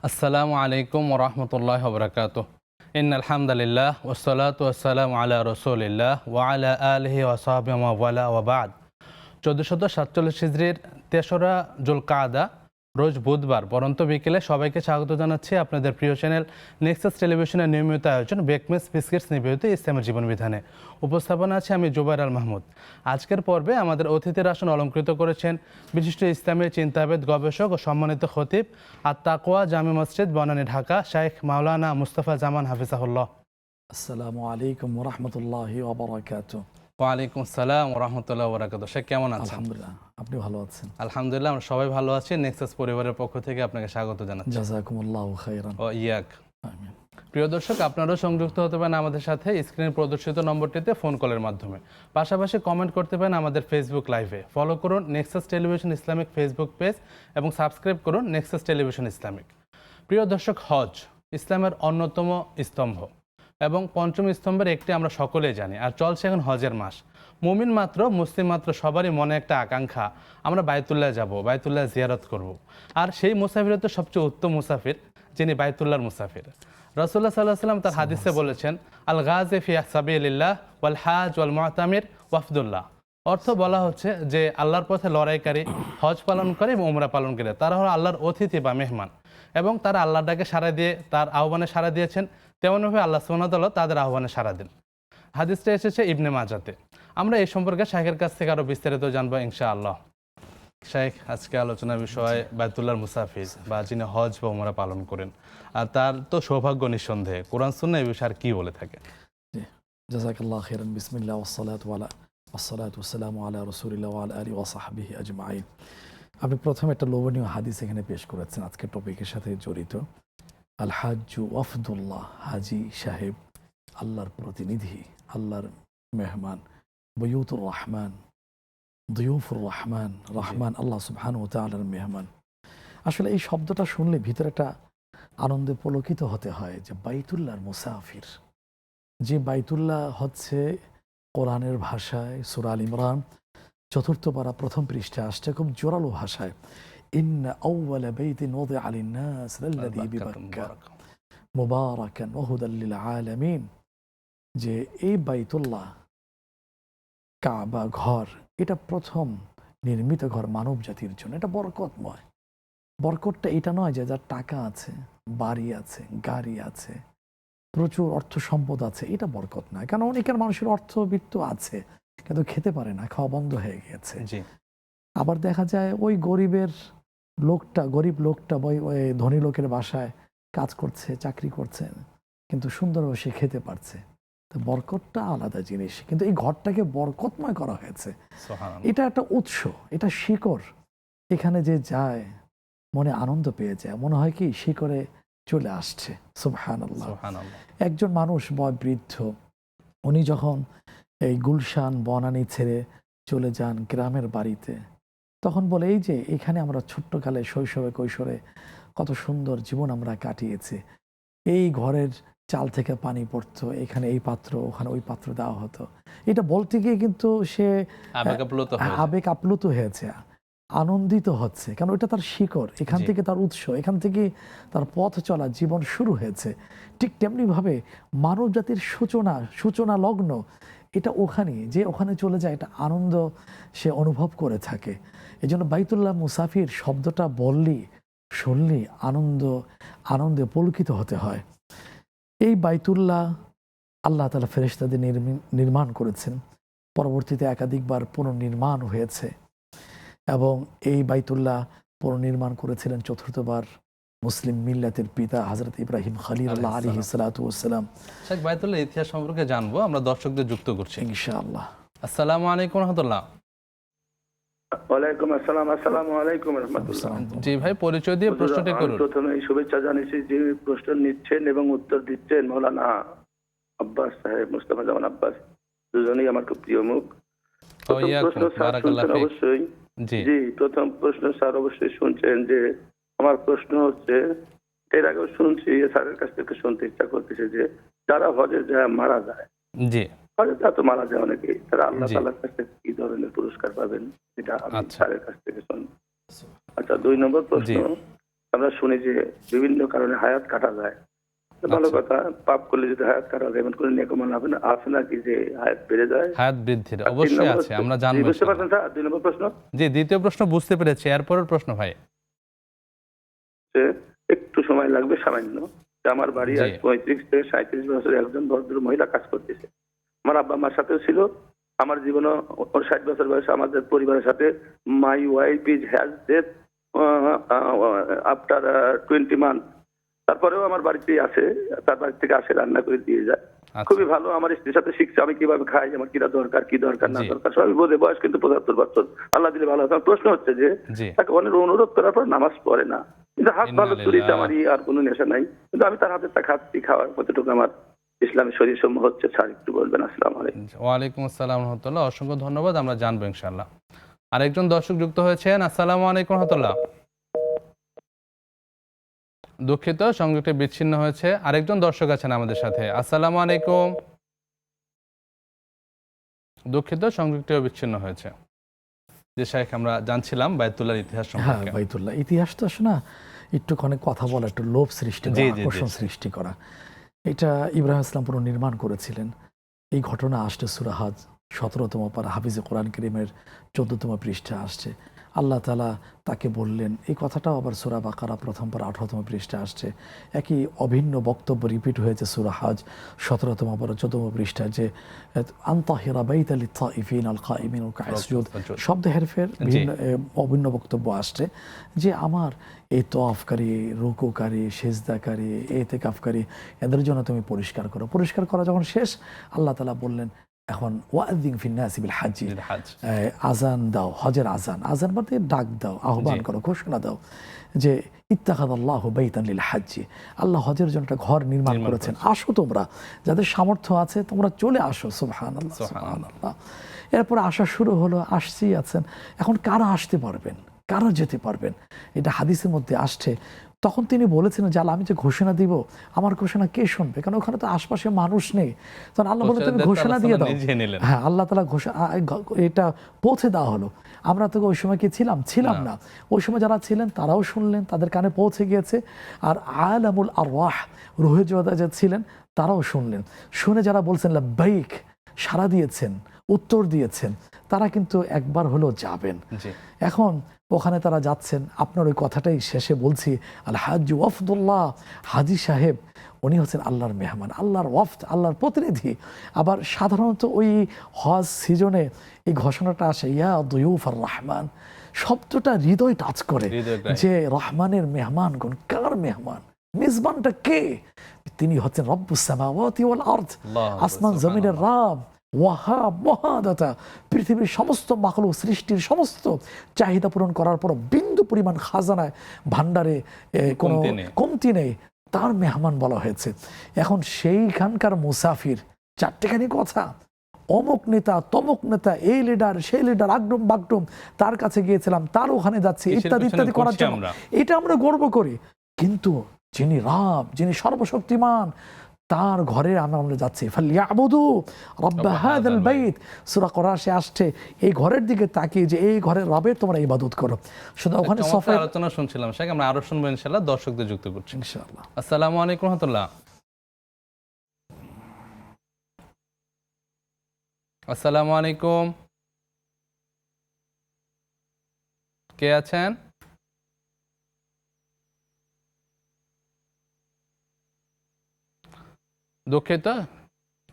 আসসালামু আলাইকুম ওরহমতুল্লাহ বরকাত। ইন্নাল হামদুলিল্লাহ ওয়াসসালাতু ওয়াসসালামু আলা রাসূলিল্লাহ ওয়া আলা আলিহি ওয়া সাহবিহি ওয়া ওয়ালা ওয়া বা'দ। 1447 হিজরির 3রা যুলকাদা রোজ বুধবার পরন্ত বিকেলে সবাইকে স্বাগত জানাচ্ছি আপনাদের প্রিয় চ্যানেল নেক্সাস টেলিভিশনের নিয়মিত আয়োজন বেকমেস বিস্কিটস নিবেদিত ইসলামের জীবন বিধানে। উপস্থাপনা আছে আমি জুবাইর আল মাহমুদ। আজকের পর্বে আমাদের অতিথির আসন অলঙ্কৃত করেছেন বিশিষ্ট ইসলামের চিন্তাবিদ, গবেষক ও সম্মানিত খতিব আর তাকওয়া জামে মসজিদ বনানী, ঢাকা, শাইখ মাওলানা মুস্তাফা জামান হাফিজাহুল্লাহ। আসসালামু আলাইকুম ওয়া রাহমাতুল্লাহি ওয়া বারাকাতুহু। ওয়ালাইকুম আসসালাম ওয়া রাহমাতুল্লাহি ওয়া বারাকাতুহু। শেখ কেমন আছেন? আলহামদুলিল্লাহ, আপনি ভালো আছেন? আলহামদুলিল্লাহ, আমরা সবাই ভালো আছি। নেক্সাস পরিবারের পক্ষ থেকে আপনাকে স্বাগত জানাচ্ছি। জাযাকুমুল্লাহু খাইরান। ও ইয়াক। আমিন। প্রিয় দর্শক, আপনারাও সংযুক্ত হতে পারেন আমাদের সাথে স্ক্রিনে প্রদর্শিত নম্বরটিতে ফোন কলের মাধ্যমে। পাশাপাশি কমেন্ট করতে পারেন আমাদের ফেসবুক লাইভে। ফলো করুন Nexus television Islamic Facebook page এবং সাবস্ক্রাইব করুন নেক্সাস টেলিভিশন ইসলামিক। প্রিয় দর্শক, হজ ইসলামের অন্যতম স্তম্ভ এবং পঞ্চম স্তম্ভের একটি আমরা সকলেই জানি। আর চলছে এখন হজের মাস। মুমিন মাত্র, মুসলিম মাত্র সবারই মনে একটা আকাঙ্ক্ষা, আমরা বাইতুল্লাহ যাব, বাইতুল্লাহ জিয়ারত করব। আর সেই মুসাফির তো সবচেয়ে উত্তম মুসাফির যিনি বাইতুল্লাহর মুসাফির। রাসূলুল্লাহ সাল্লাল্লাহু আলাইহি ওয়াসাল্লাম তার হাদিসে বলেছেন, আল গাজি ফি সাবিলিল্লাহ ওয়াল হাজ ওয়াল মুতামির ওয়াফদুল্লাহ। অর্থ বলা হচ্ছে যে আল্লাহর পথে লড়াইকারী, হজ পালনকারী এবং উমরা পালনকারী তারা হলো আল্লাহর অতিথি বা মেহমান, এবং তারা আল্লাহর ডাকে সাড়া দিয়ে তার আহ্বানে সাড়া দিয়েছেন। তেমনভাবে আল্লাহ সুবহানাহু ওয়া তাআলা তাদের আহ্বানে সাড়া দেন। হাদিসটা এসেছে ইবনে মাজাতে। আমরা এই সম্পর্কে শাইখের কাছ থেকে আরো বিস্তারিত জানবো ইনশাআল্লাহ। শাইখ, আজকে আলোচনার বিষয় বাইতুল্লাহর মুসাফির বা যিনি হজ বা উমরা পালন করেন, আর তার তো সৌভাগ্য নিঃসন্দেহে। কোরআন সুন্নাহ এই বিষয়ে আর কি বলে থাকে? জি, জাযাকাল্লাহু খাইরান। বিসমিল্লাহ ওয়াসসালাতু ওয়াসসালামু আলা রাসূলিল্লাহ ওয়া আলা আলিহি ওয়া সাহবিহি আজমাইন। আপনি প্রথমে একটা লোভনীয় হাদিস এখানে পেশ করেছেন আজকের টপিকের সাথে জড়িত। আল হাজ্জু ওয়াফদুল্লাহ, হাজি সাহেব আল্লাহর প্রতিনিধি, আল্লাহর মেহমান। বুয়ুতুর রহমান, দুয়ুফুর রহমান, রহমান আল্লাহ সুবহানাহু ওয়া তাআলার মেহমান। আসলে এই শব্দটা শুনলে ভিতরে একটা আনন্দে পুলকিত হতে হয় যে বাইতুল্লাহর মুসাফির। যে বাইতুল্লাহ হচ্ছে কোরআনের ভাষায় সূরা আল ইমরান ৪র্থ পারা ১ম পৃষ্ঠা আসছে খুব জোরালো ভাষায়, ইন্না আউওয়ালা বাইতিন ওযিআ লিন-নাস লাল্লাযী বিবাক্কা মুবারাকান ওয়া হুদাল লিল আলামিন। যে এই বাইতুল্লাহ, কাবা ঘর, এটা প্রথম নির্মিত ঘর মানব জাতির জন্য। এটা বরকতময়। বরকতটা এটা নয় যে যার টাকা আছে, বাড়ি আছে, গাড়ি আছে, প্রচুর অর্থ সম্পদ আছে, এটা বরকত নয়। কারণ অনেকের মানুষের অর্থবিত্ত আছে কিন্তু খেতে পারে না, খাওয়া বন্ধ হয়ে গেছে। আবার দেখা যায় ওই গরিব লোকটা ওই ধনী লোকের বাসায় কাজ করছে, চাকরি করছে, কিন্তু সুন্দরভাবে সে খেতে পারছে। তো বরকতটা আলাদা জিনিস, কিন্তু এই ঘরটাকে বরকতময় করা হয়েছে। এটা একটা উৎস, এটা শিকড়। এখানে যে যায় মনে আনন্দ পেয়ে যায়, মনে হয় কি শিকড়ে চলে আসছে। সুবহানাল্লাহ। একজন মানুষ বৃদ্ধ, উনি যখন এই গুলশান বনানী ছেড়ে চলে যান গ্রামের বাড়িতে, তখন বলে এই যে এখানে আমরা ছোট্টকালে শৈশবে কৈশোরে কত সুন্দর জীবন আমরা কাটিয়েছি। এই ঘরের চাল থেকে পানি পড়তো, এখানে এই পাত্র, ওখানে ওই পাত্র দেওয়া হতো। এটা বলতে গিয়ে কিন্তু সে আবেগ আপ্লুত হয়েছে, আনন্দিত হচ্ছে, কারণ এটা তার শিকড়, এখান থেকে তার উৎস, এখান থেকে তার পথ চলা জীবন শুরু হয়েছে। ঠিক তেমনিভাবে মানব জাতির সূচনা লগ্ন এটা ওখানে, যে ওখানে চলে যায় এটা আনন্দ সে অনুভব করে থাকে। এই জন্য বাইতুল্লাহ মুসাফির শব্দটা শুনলি আনন্দে পুলকিত হতে হয়। এই বাইতুল্লাহ আল্লাহ তাআলা ফেরেশতাদের নির্মাণ করেছেন, পরবর্তীতে একাধিকবার পুনর্নির্মাণ হয়েছে, এবং এই বাইতুল্লাহ পুনর্নির্মাণ করেছিলেন ৪র্থবার মুসলিম মিল্লাতের পিতা হযরত ইব্রাহিম খলিলুল্লাহ আলাইহিস সালাতু ওয়াস সালাম। শেখ, বাইতুল্লাহ ইতিহাস সম্পর্কে জানবো, আমরা দর্শকদের যুক্ত করছি ইনশাআল্লাহ। আসসালামু আলাইকুম রাহমাতুল্লাহ। ওয়ালাইকুম আসসালাম। আসসালামু আলাইকুম রাহমাতুল্লাহ। জি ভাই, পরিচয় দিয়ে প্রশ্নটি করুন। প্রথমে শুভেচ্ছা জানাচ্ছি যে প্রশ্ন নিচ্ছেন এবং উত্তর দিচ্ছেন মাওলানা আব্বাস সাহেব, মুস্তাফা জামান আব্বাস, দুজনেই আমার খুব প্রিয় মুখ। প্রশ্ন স্যার শুনছেন অবশ্যই? জি, প্রথম প্রশ্ন স্যার অবশ্যই শুনছেন। যে আমার প্রশ্ন হচ্ছে, এর আগেও শুনছি, স্যারের কাছ থেকে শুনতে ইচ্ছা করতেছে যে যারা হজে যায় মারা যায়, জি হজে তো মারা যায় অনেকেই, তারা আল্লাহ তাআলার কাছে কি ধরনের পুরস্কার পাবেন, এটা আমি স্যারের কাছ থেকে শুনি। আচ্ছা, 2 নম্বর প্রশ্ন, আমরা শুনি যে বিভিন্ন কারণে হায়াত কাটা যায়। তো ভালো কথা, পাপ করলে যদি হায়াত কাটা যায় এমন কোনো নিয়ম আছে নাকি যে হায়াত বেড়ে যায়? হায়াত বৃদ্ধির অবশ্যই আছে, আমরা জানবো। বুঝতে পারছেন স্যার? 2 নম্বর প্রশ্ন। জি, দ্বিতীয় প্রশ্ন বুঝতে পেরেছি, এরপরের প্রশ্ন ভাই। যে একটু সময় লাগবে সামান্য। যে আমার বাড়ি আজ 35 থেকে 37 বছরের একজন ভদ্র মহিলা কাজ করতেছে। আমার আব্বা আমার সাথেও ছিল। আমার জীবনে 60 বছর বয়সে আমাদের পরিবারের সাথে my wife is has death after 20 month. তারপরেও আমার বাড়িতেই আছে, তার বাড়ি থেকে আসে, রান্না করে দিয়ে যায়। খুবই ভালো। আমার স্ত্রীর সাথে শিখছে আমি কিভাবে খাই, আমার কিনা দরকার, কি দরকার না দরকার সবই বোঝে। বয়স কিন্তু 75 বছর, আল্লাহ দিলে ভালো আছে। প্রশ্ন হচ্ছে যে তাকে অনেক অনুরোধ করার পর নামাজ পড়ে না, কিন্তু হাত ভালো চুরিতে আমারই আর কোনো নেশা নাই, কিন্তু আমি তার হাতে তা খাচ্ছি, খাওয়ার কতটুকু আমার ইসলামী শরীর সমূহ হচ্ছে স্যার একটু বলবেন। আসসালামু আলাইকুম। ওয়ালাইকুম আসসালাম রহমতুল্লাহ, অসংখ্য ধন্যবাদ, আমরা জানবো ইনশাআল্লাহ। আরেকজন দর্শক যুক্ত হয়েছেন। আসসালামু আলাইকুম রহমতুল্লাহ। দুঃখিত, সংযোগটি বিচ্ছিন্ন হয়েছে। আরেকজন দর্শক আছেন আমাদের সাথে। আসসালামু আলাইকুম। দুঃখিত, সংযোগটিও বিচ্ছিন্ন হয়েছে। যে শাইখ, আমরা জানছিলাম বায়তুল্লাহর ইতিহাস হ্যাঁ, সম্পর্কে। বাইতুল্লাহ ইতিহাস তো আসলে না একটুখানি কথা বলা, একটু লোভ সৃষ্টি করা, আকর্ষণ সৃষ্টি করা। এটা ইব্রাহিম ইসলাম পুনর্নির্মাণ করেছিলেন। এই ঘটনা আসছে সূরা হজ 17তম পারা হাফিজে কোরআন কারীমের 14তম পৃষ্ঠা আসছে। আল্লাহ তাআলা তাকে বললেন, এই কথাটাও আবার সূরা বাকারা প্রথম পারা 18তম পৃষ্ঠা আসছে। একই অভিন্ন বক্তব্য রিপিট হয়েছে সূরা হজ 17তম পারা 14তম পৃষ্ঠা, যে আনতাহিরা বাইতা লিত্তাইফিন আল কাইমিন ওয়া কাসজুদ। শব্দ হেরফের বিভিন্ন অভিন্ন বক্তব্য আসছে যে আমার এই তওয়াফকারী, রুকুকারী, সিজদাকারী, ইতিকাফকারী এদের জন্য তুমি পরিষ্কার করো। পরিষ্কার করা যখন শেষ, আল্লাহ তাআলা বললেন এখন ওয়াযিন ফিন নাসি বিল হাজ্জি, আজান দাও, হজের আজান। আজান বলতে ডাক দাও, আহ্বান করো, ঘোষণা দাও যে ইত্তাখাযাল্লাহু বাইতান লিল হাজ্জি, আল্লাহ হজের জন্য একটা ঘর নির্মাণ করেছেন, আসো তোমরা, যাদের সামর্থ্য আছে তোমরা চলে আসো। সুবহানাল্লাহ, সুবহানাল্লাহ। এরপর আসা শুরু হলো, আসছি আছেন। এখন কারা আসতে পারবেন, কারা যেতে পারবেন, এটা হাদিসের মধ্যে আসছে। তখন তিনি বলেছিলেন যে আল্লাহ, আমি যে ঘোষণা দিব, আমার ঘোষণা কে শুনবে? কারণ ওখানে তো আশপাশে মানুষ নেই। তখন আল্লাহ বলে তুমি ঘোষণা দিয়ে দাও। হ্যাঁ, আল্লাহ তাআলা এটা পৌঁছে দেওয়া হলো। আমরা তো ওই সময় কি ছিলাম না। ওই সময় যারা ছিলেন তারাও শুনলেন, তাদের কানে পৌঁছে গিয়েছে। আর আলামুল আরওয়াহ, রুহে যোদ্ধা যে ছিলেন তারাও শুনলেন। শুনে যারা বলছেন লাব্বাইক, সাড়া দিয়েছেন, উত্তর দিয়েছেন, তারা কিন্তু একবার হলেও যাবেন। এখন ওখানে তারা যাচ্ছেন। আপনার ওই কথাটাই শেষে বলছি, আল হাজ্জু ওয়াফদুল্লাহ, হাজি সাহেব উনি হচ্ছেন আল্লাহর মেহমান, আল্লাহর ওয়াফদ, আল্লাহর প্রতিনিধি। আবার সাধারণত ওই হজ সিজনে এই ঘোষণাটা আসে, ইয়া দুয়ুফার রহমান, শব্দটা হৃদয় টাচ করে যে রহমানের মেহমানগণ কার মেহমান, মেজবানটা কে? তিনি হচ্ছেন রব্বুস সামাওয়াতি ওয়াল আরদ, আসমান জমিনের রব, ওয়াহাব, মহাদাতা। পৃথিবীর সমস্ত মাখলুক সৃষ্টির সমস্ত চাহিদা পূরণ করার পর বিন্দু পরিমাণ খাজানায় ভান্ডারে কোনো কমতি নেই, তার মেহমান বলা হয়েছে। এখন সেইখানকার মুসাফির, চারটেখানি কথা, অমুক নেতা, তমুক নেতা, এই লিডার, সেই লিডার, আগডুম বাগডুম, তার কাছে গিয়েছিলাম, তার ওখানে যাচ্ছি, ইত্যাদি ইত্যাদি করার জন্য এটা আমরা গর্ব করি। কিন্তু যিনি রব, যিনি সর্বশক্তিমান, তার ঘরে আমরা যাচ্ছি। ফালিয়াবুদু রাব্বা হাযাল বাইত, সূরা কোরআনে আসছে এই ঘরের দিকে তাকিয়ে যে এই ঘরের রবের তোমরা ইবাদত করো। শুধু ওখানে সফায় আলোচনা শুনছিলাম শেখ, আমরা আরো শুনবো ইনশাআল্লাহ, দর্শকদের যুক্ত করছি ইনশাআল্লাহ। আসসালামু আলাইকুম রাহমাতুল্লাহ। আসসালামু আলাইকুম, কে আছেন? দুঃখিত।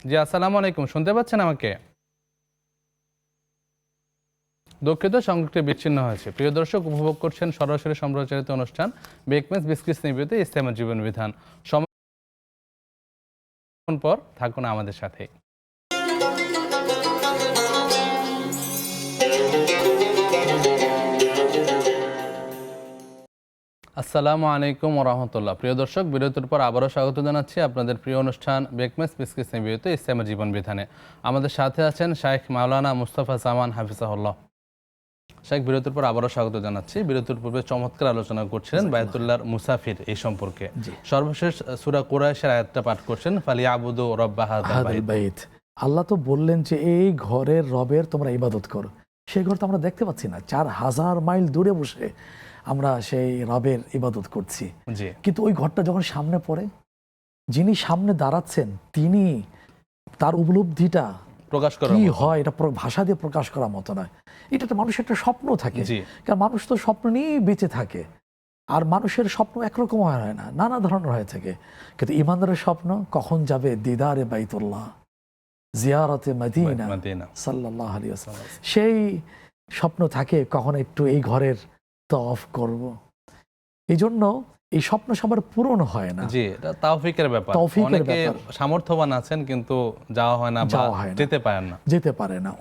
জি, আসসালামু আলাইকুম, শুনতে পাচ্ছেন আমাকে? দুঃখিত, সংযোগটি বিচ্ছিন্ন হয়েছে। প্রিয় দর্শক, উপভোগ করছেন সরাসরি সম্প্রচারিত অনুষ্ঠান বেকমেস বিস্কিট নিবেদিত ইসলামের জীবন বিধান। সময় পর থাকুন আমাদের সাথে। আসসালামু আলাইকুম ওরহমতুল্লাহ। প্রিয় দর্শক, বিরতির পর আবারও স্বাগত জানাচ্ছি আপনাদের প্রিয় অনুষ্ঠান বেকমেস বিস্কিট নিবেদিত ইসলামের জীবন বিধানে। আমাদের সাথে আছেন শাইখ মাওলানা মুস্তাফা জামান হাফিজাহুল্লাহ। শাইখ, বিরতির পর আবারও স্বাগত জানাচ্ছি। বিরতির পূর্বে চমৎকার আলোচনা করছিলেন বায়তুল্লাহর মুসাফির এই সম্পর্কে। সর্বশেষ সূরা কুরাইশের আয়াতটা পাঠ করছেন, ফালিয়াবুদু রাব্বা হাযাল বাইত। আল্লাহ তো বললেন যে এই ঘরের রবের তোমরা ইবাদত করো। সেই ঘর তো আমরা দেখতে পাচ্ছি না, 4000 মাইল দূরে বসে আমরা সেই রবের ইবাদত করছি। জি কিন্তু ওই ঘরটা যখন সামনে পড়ে, যিনি সামনে দাঁড়াচ্ছেন তিনি, তার উপলব্ধিটা প্রকাশ করার কি মতো। হয় এটা ভাষা দিয়ে প্রকাশ করার মতো নয়। এটা একটা মানুষের একটা স্বপ্ন থাকে, জি কারণ মানুষ তো স্বপ্ন নিয়েই বেঁচে থাকে। আর মানুষের স্বপ্ন একরকম হয় না, নানা ধরনের হয়ে থাকে। কিন্তু ইমানদারের স্বপ্ন কখন যাবে দিদারে বাইতুল্লাহ, জিয়ারতে মদিনা মদিনা। সাল্লাল্লাহু আলাইহি ওয়াসাল্লাম, সেই স্বপ্ন থাকে কখন একটু এই ঘরের তওয়াফ করব। এই জন্য এই স্বপ্ন সবার পূরণ হয় না। জি, এটা তাওফিকের ব্যাপার। তাওফিকের অনেকে ব্যাপার। সামর্থ্যবান আছেন কিন্তু যাওয়া হয় না বা যাওয়া হয় না। যেতে পারেন না। যেতে পারে না।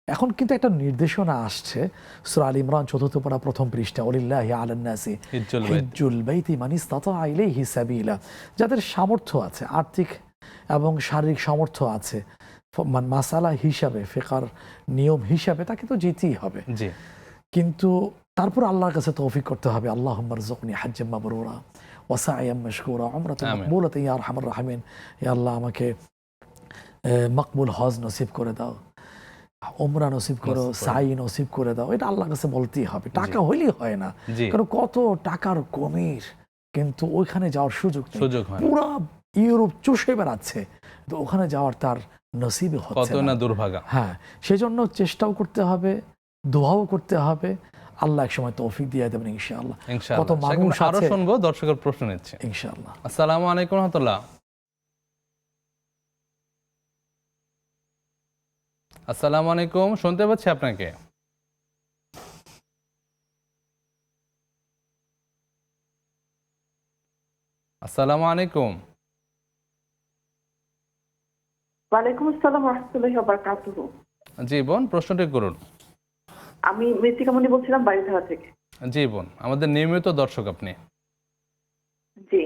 এখন কিন্তু একটা নির্দেশনা আসছে, সূরা আল ইমরান ৪র্থ পারা ১ম পৃষ্ঠা, ওয়ালিল্লাহি আলান নাসি হিজ্জুল বাইত। হিজ্জুল বাইতি মান ইসতাতা ইলাইহি সাবিলা। যাদের সামর্থ্য আছে, আর্থিক এবং শারীরিক সামর্থ্য আছে, মাসালা হিসাবে, ফিকার নিয়ম হিসাবে তাকে তো যেতেই হবে। জি কিন্তু তারপর আল্লাহর কাছে তৌফিক করতে হবে। আল্লাহুম্মা রযুকনি হাজ্জাম মাবরুরা ওয়া সা'য়াম মাশকুরা উমরাতান আমিন। মাকবুলাতান ইয়া আরহামার রাহিমিন। ইয়া আল্লাহ আমাকে মকবুল হজ নসিব করে দাও, উমরা নসিব করো, নসিব করো। সাই নসিব করে দাও। এটা আল্লাহর কাছে বলতেই হবে। টাকা হইলেই হয় না, জি কারণ কত টাকার কমির, কিন্তু ওইখানে যাওয়ার সুযোগ নেই। সুযোগ হয় না। পুরা ইউরোপ চষে বেড়াচ্ছে, তো ওখানে যাওয়ার তার নসিবে হচ্ছে কত না। না দুর্ভাগা। হ্যাঁ, সেজন্য চেষ্টাও করতে হবে, দোয়াও করতে হবে। আল্লাহ একসময় তৌফিক দিয়ে দেবেন ইনশাআল্লাহ। কত ইনশাআল্লাহ। মানুষ আরো আছে, শুনবো, দর্শকের প্রশ্ন নিচ্ছে। ইনশাআল্লাহ। আসসালামু আলাইকুম রাহমাতুল্লাহ। আসসালামু আলাইকুম, শুনতে পাচ্ছি আপনাকে। আসসালামু আলাইকুম। ওয়ালাইকুম আসসালাম ওয়া রাহমাতুল্লাহি ওয়া বারাকাতুহু। জি বোন, প্রশ্নটি করুন। আমি মৃত্তিকামণি বলছিলাম বাড়িধারা থেকে। জি বোন, আমাদের নিয়মিত দর্শক আপনি। জি,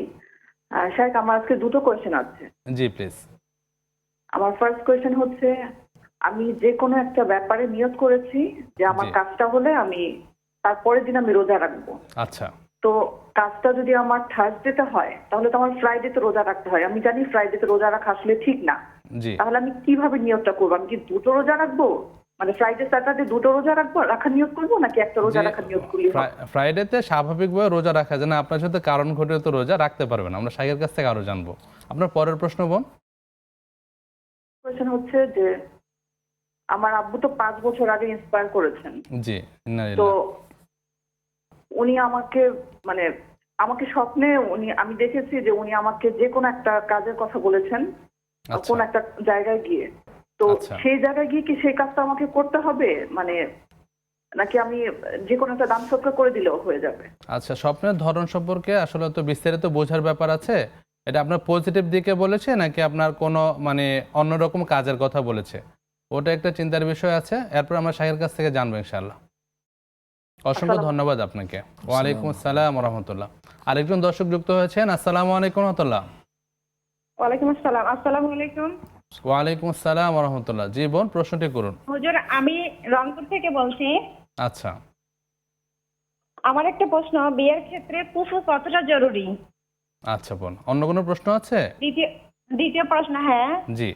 শাহেখ, আমার আজকে দুটো কোয়েশ্চেন আছে। জি প্লিজ। আমার ফার্স্ট কোয়েশ্চেন হচ্ছে, আমি যে কোনো একটা ব্যাপারে নিয়ত করেছি যে আমার জি। কাজটা হলে আমি তারপরের দিন আমি রোজা রাখবো। আচ্ছা তো কাজটা যদি আমার থার্সডেতে হয় তাহলে তো আমার ফ্রাইডেতে রোজা রাখতে হয়। আমি জানি ফ্রাইডেতে রোজা রাখা আসলে ঠিক না। জি তাহলে আমি কিভাবে নিয়তটা করবো? আমি কি দুটো রোজা রাখবো, মানে ফ্রাইডে স্যাটারডে দুটো রোজা রাখার নিয়ত করবো, নাকি একটা রোজা রাখার নিয়ত করলে হবে? ফ্রাইডেতে স্বাভাবিকভাবে রোজা রাখা যায় না, আপনার সাথে কারণ ঘটে তো রোজা রাখতে পারবেন। আমরা শাইখের কাছ থেকে আরো জানবো। আপনার পরের প্রশ্ন বোন। কোয়েশ্চেন হচ্ছে যে আমার আব্বু তো 5 বছর আগে ইন্সপায়ার করেছেন। জি ইন্না তো লিল্লাহ। উনি মানে আমাকে স্বপ্নে আমি দেখেছি যে উনি আমাকে যে কোনো একটা কাজের কথা বলেছেন, আচ্ছা কোন একটা জায়গায় গিয়ে। তো আচ্ছা। সেই জায়গায় গিয়ে কি সেই কাজটা আমাকে করতে হবে, মানে নাকি আমি যে কোনো একটা দান সৎকার করে দিলেও হয়ে যাবে? আচ্ছা, স্বপ্নের ধরন সম্পর্কে আসলে তো বিস্তারিত বোঝার ব্যাপার আছে। এটা আপনার পজিটিভ দিকে বলেছে নাকি আপনার কোনো মানে অন্যরকম কাজের কথা বলেছে, ওটা একটা চিন্তার বিষয় আছে। এরপর আমরা শাইখের কাছ থেকে জানবো ইনশাআল্লাহ। অসংখ্য ধন্যবাদ আপনাকে। ওয়ালাইকুম আসসালাম ওয়া রাহমাতুল্লাহ। আরেকজন দর্শক যুক্ত হয়েছেন। আসসালামু আলাইকুম ওয়া রাহমাতুল্লাহ। ওয়ালাইকুম আসসালাম। আসসালামু আলাইকুম। ওয়ালাইকুম আসসালাম ওয়া রাহমাতুল্লাহ। জি বোন, প্রশ্নটি করুন। হুজুর, আমি রংপুর থেকে বলছি। আচ্ছা আমার একটা প্রশ্ন, বিয়ের ক্ষেত্রে ফুফু কতটা জরুরি? আচ্ছা বোন, অন্য কোনো প্রশ্ন আছে? দ্বিতীয় প্রশ্ন, হ্যাঁ, জি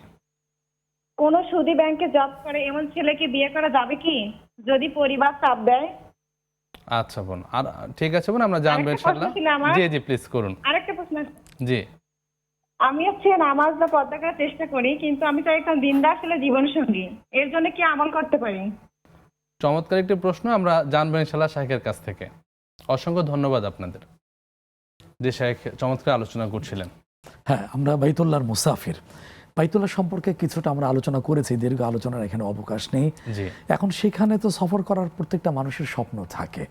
কোন সুদী ব্যাংকে জব করে এমন ছেলেকে বিয়ে করা যাবে কি যদি পরিবার চাপ দেয়? আচ্ছা বোন, আর ঠিক আছে বোন, আমরা জানবো আরেকটা ইনশাআল্লাহ। প্রশ্ন ছিল আমার। জি জি প্লিজ করুন। আরেকটা প্রশ্ন আছে। জি আমি নামাজ বা পর্দা করার চেষ্টা করি, কিন্তু আমি চাই একটা দিনদার ছেলে জীবন সঙ্গী। এর জন্য কি আমল করতে পারি? চমৎকার একটি প্রশ্ন, আমরা জানবো ইনশাআল্লাহ শাইখের কাছ থেকে। অসংখ্য ধন্যবাদ আপনাদের। যে শাইখ চমৎকার আলোচনা করছিলেন। হ্যাঁ, আমরা বাইতুল্লাহর মুসাফির, বাইতুল্লাহ সম্পর্কে কিছুটা আমরা আলোচনা করেছি, দীর্ঘ আলোচনার এখানে অবকাশ নেই। জি এখন সেখানে তো সফর করার প্রত্যেকটা মানুষের স্বপ্ন থাকে,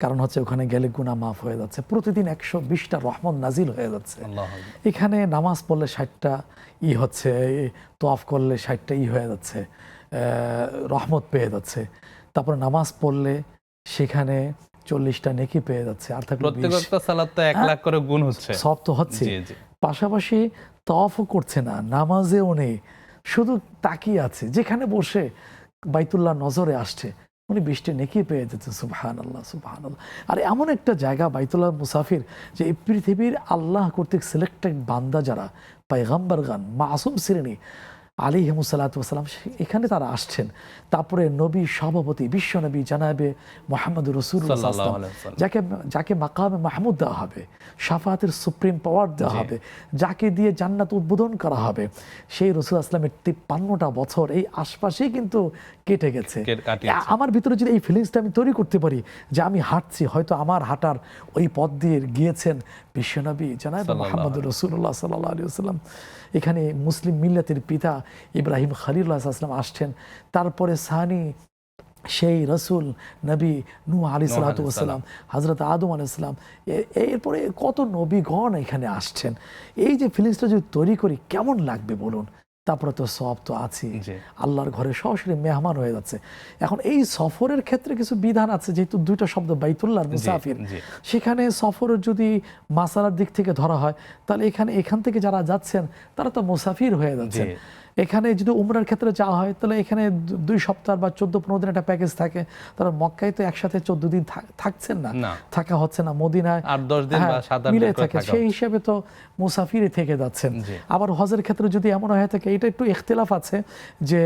কারণ হচ্ছে ওখানে গেলে গুনাহ মাফ হয়ে যাচ্ছে, প্রতিদিন 120টা রহমত নাজিল হয়ে যাচ্ছে। আল্লাহ এখানে নামাজ পড়লে 60টা হচ্ছে, তোয়াফ করলে 60টা হয়ে যাচ্ছে, রহমত পেয়ে যাচ্ছে। তারপরে নামাজ পড়লে সেখানে 40টা নেকি পেয়ে যাচ্ছে, আর থাকলে প্রত্যেকটা সালাত তো 1 লাখ করে গুণ হচ্ছে। সব তো হচ্ছে। জি জি পাশাপাশি তওয়াফও করছে না, নামাজেও নেই, শুধু তাকিয়ে আছে, যেখানে বসে বাইতুল্লাহ নজরে আসছে উনি 20টা নেকি পেয়ে যাচ্ছে। সুবহানাল্লাহ সুবহানাল্লাহ। আর এমন একটা জায়গা বাইতুল্লাহ মুসাফির, যে এই পৃথিবীর আল্লাহ কর্তৃক সিলেক্টেড বান্দা যারা, পায়গাম্বারগান, মাসুম শ্রেণী, আলাইহিমুসাল্লাম এখানে তারা আসছেন। তারপরে নবী সভাপতি বিশ্বনবী জানাবে মোহাম্মদ রাসূলুল্লাহ সাল্লাল্লাহু আলাইহি ওয়াসাল্লাম, যাকে মাকামে মাহমুদ দেওয়া হবে, শাফাতের সুপ্রিম পাওয়ার দেওয়া হবে, যাকে দিয়ে জান্নাত উদ্বোধন করা হবে, সেই রাসূল আসলামের 53টা বছর এই আশপাশেই কিন্তু কেটে গেছে। আমার ভিতরে যদি এই ফিলিংসটা আমি তৈরি করতে পারি যে আমি হাঁটছি, হয়তো আমার হাঁটার ওই পথ দিয়ে গিয়েছেন বিশ্বনবী জানাবে মোহাম্মদ রাসূলুল্লাহ সাল্লাল্লাহু আলাইহি ওয়াসাল্লাম। এখানে মুসলিম মিল্লাতের পিতা ইব্রাহিম খলিলুল্লাহ সাল্লাম আসছেন। তারপরে সানি সেই রসুল নবী নূহ আলাইহিস সালাতু ওয়াস সালাম, হযরত আদম আলাইহিস সালাম, এরপরে কত নবীগণ এখানে আসছেন। এই যে ফিলিংসটা যদি তৈরি করি কেমন লাগবে বলুন। তারপরে তো সব তো আছে, আল্লাহর ঘরে সরাসরি মেহমান হয়ে যাচ্ছে। এখন এই সফরের ক্ষেত্রে কিছু বিধান আছে, যেহেতু দুইটা শব্দ বাইতুল্লাহ মুসাফির, সেখানে সফরের যদি মাসালার দিক থেকে ধরা হয় তাহলে এখান থেকে যারা যাচ্ছেন তারা তো মুসাফির হয়ে যাচ্ছেন। এখানে যদি উমরার ক্ষেত্রে যাওয়া হয় তাহলে এখানে 2 সপ্তাহ বা 14-15 দিন একটা প্যাকেজ থাকে, তারা মক্কায় তো একসাথে 14 দিন থাকছেন না, থাকা হচ্ছে না, মদিনায় 8-10 দিন বা 7-8 মিলে দিন থাকে, সেই হিসেবে তো মুসাফিরই থেকে যাচ্ছেন। আবার হজের ক্ষেত্রে যদি এমন হয়ে থাকে, এটা একটু ইখতিলাফ আছে যে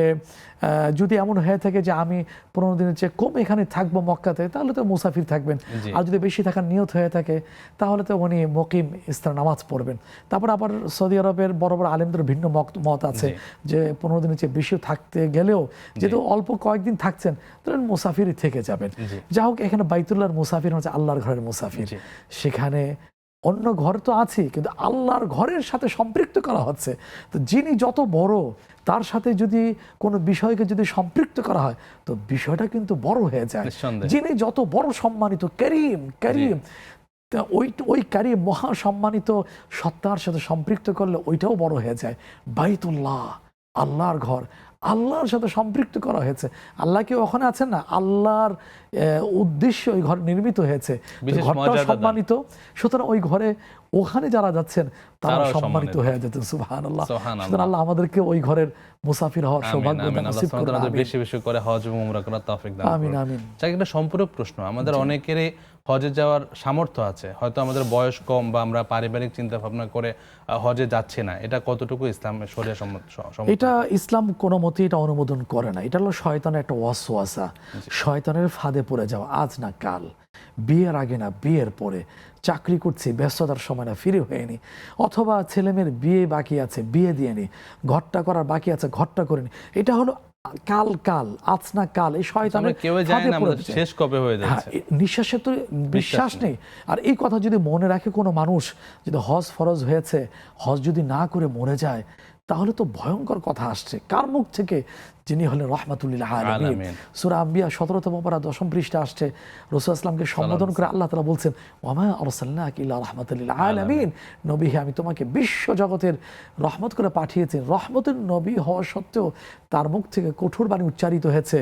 যদি এমন হয়ে থাকে যে আমি 15 দিনের চেয়ে কম এখানে থাকবো মক্কাতে, তাহলে তো মুসাফির থাকবেন। আর যদি বেশি থাকার নিয়ত হয়ে থাকে তাহলে তো উনি মুকিম ইস্তার নামাজ পড়বেন। তারপর আবার সৌদি আরবের বড় বড় আলেমদের ভিন্ন মত আছে যে 15 দিনের চেয়ে বেশি থাকতে গেলেও যেহেতু অল্প কয়েকদিন থাকছেন তাহলে মুসাফিরই থেকে যাবেন। যা হোক, এখানে বাইতুল্লাহর মুসাফির হচ্ছে আল্লাহর ঘরের মুসাফির। সেখানে অন্য ঘর তো আছে, কিন্তু আল্লাহর ঘরের সাথে সম্পৃক্ত করা হচ্ছে। তো যিনি যত বড়, তার সাথে যদি কোনো বিষয়কে যদি সম্পৃক্ত করা হয় তো বিষয়টা কিন্তু বড় হয়ে যায়। যিনি যত বড় সম্মানিত, করিম ওই কারিম মহা সম্মানিত সত্তার সাথে সম্পৃক্ত করলে ওইটাও বড় হয়ে যায়। বাইতুল্লাহ আল্লাহর ঘর, আল্লাহর সাথে সম্পৃক্ত করা হয়েছে। আল্লাহ কেউ ওখানে আছেন না, আল্লাহর উদ্দেশ্যে ওই ঘর নির্মিত হয়েছে, ঘরটা সম্মানিত। সুতরাং ওই ঘরে ওখানে যারা যাচ্ছেন তারা সম্মানিত হয়ে যেতেন। সুবহানাল্লাহ। সুতরাং আল্লাহ আমাদেরকে ওই ঘরের মুসাফির হওয়ার সৌভাগ্য নসিব করুন। বেশি বেশি করে হজ এবং উমরা করার তৌফিক দান করুন। আমিন আমিন। একটা সম্পূরক প্রশ্ন, আমাদের অনেকেরই হজে যাওয়ার সামর্থ্য আছে, হয়তো আমাদের বয়স কম বা আমরা পারিবারিক চিন্তা ভাবনা করে হজে যাচ্ছি না, এটা কতটুকু ইসলামের শরীয়ত সম্মত? এটা ইসলাম কোনো মতেই এটা অনুমোদন করে না। এটা হলো শয়তানের একটা ওয়াসওয়াসা, শয়তানের ফাঁদে পড়ে যাওয়া। আজ না কাল, বিয়ের আগে না বিয়ের পরে, চাকরি করছি ব্যস্ততার সময় না ফিরে হয়নি, অথবা ছেলেমেয়ের বিয়ে বাকি আছে বিয়ে দিয়ে নি, ঘরটা করার বাকি আছে ঘরটা করে নি। এটা হলো কাল আজ না কাল, এই শয়তানের শেষ কবে হয়ে যাচ্ছে, নিঃশ্বাসে তো বিশ্বাস নেই। আর এই কথা যদি মনে রাখে কোনো মানুষ, যদি হজ ফরজ হয়েছে, হজ যদি না করে মরে যায়, তাহলে তো ভয়ঙ্কর কথা আসছে। কার মুখ থেকে? যিনি হলেন রাহমাতুল আলামিন। সূরা আম্বিয়া 17তম পারা 10ম পৃষ্ঠা আসছে, রাসূল সাল্লাল্লাহু আলাইহি সম্বোধন করে আল্লাহ তাআলা বলছেন, ওয়ামা আরসালনাকা ইল্লা রাহমাতাল লিল আলামিন, নবী হে আমি তোমাকে বিশ্ব জগতের রহমত করে পাঠিয়েছি। রহমতের নবী হওয়া সত্ত্বেও তার মুখ থেকে কঠোর বাণী উচ্চারিত হয়েছে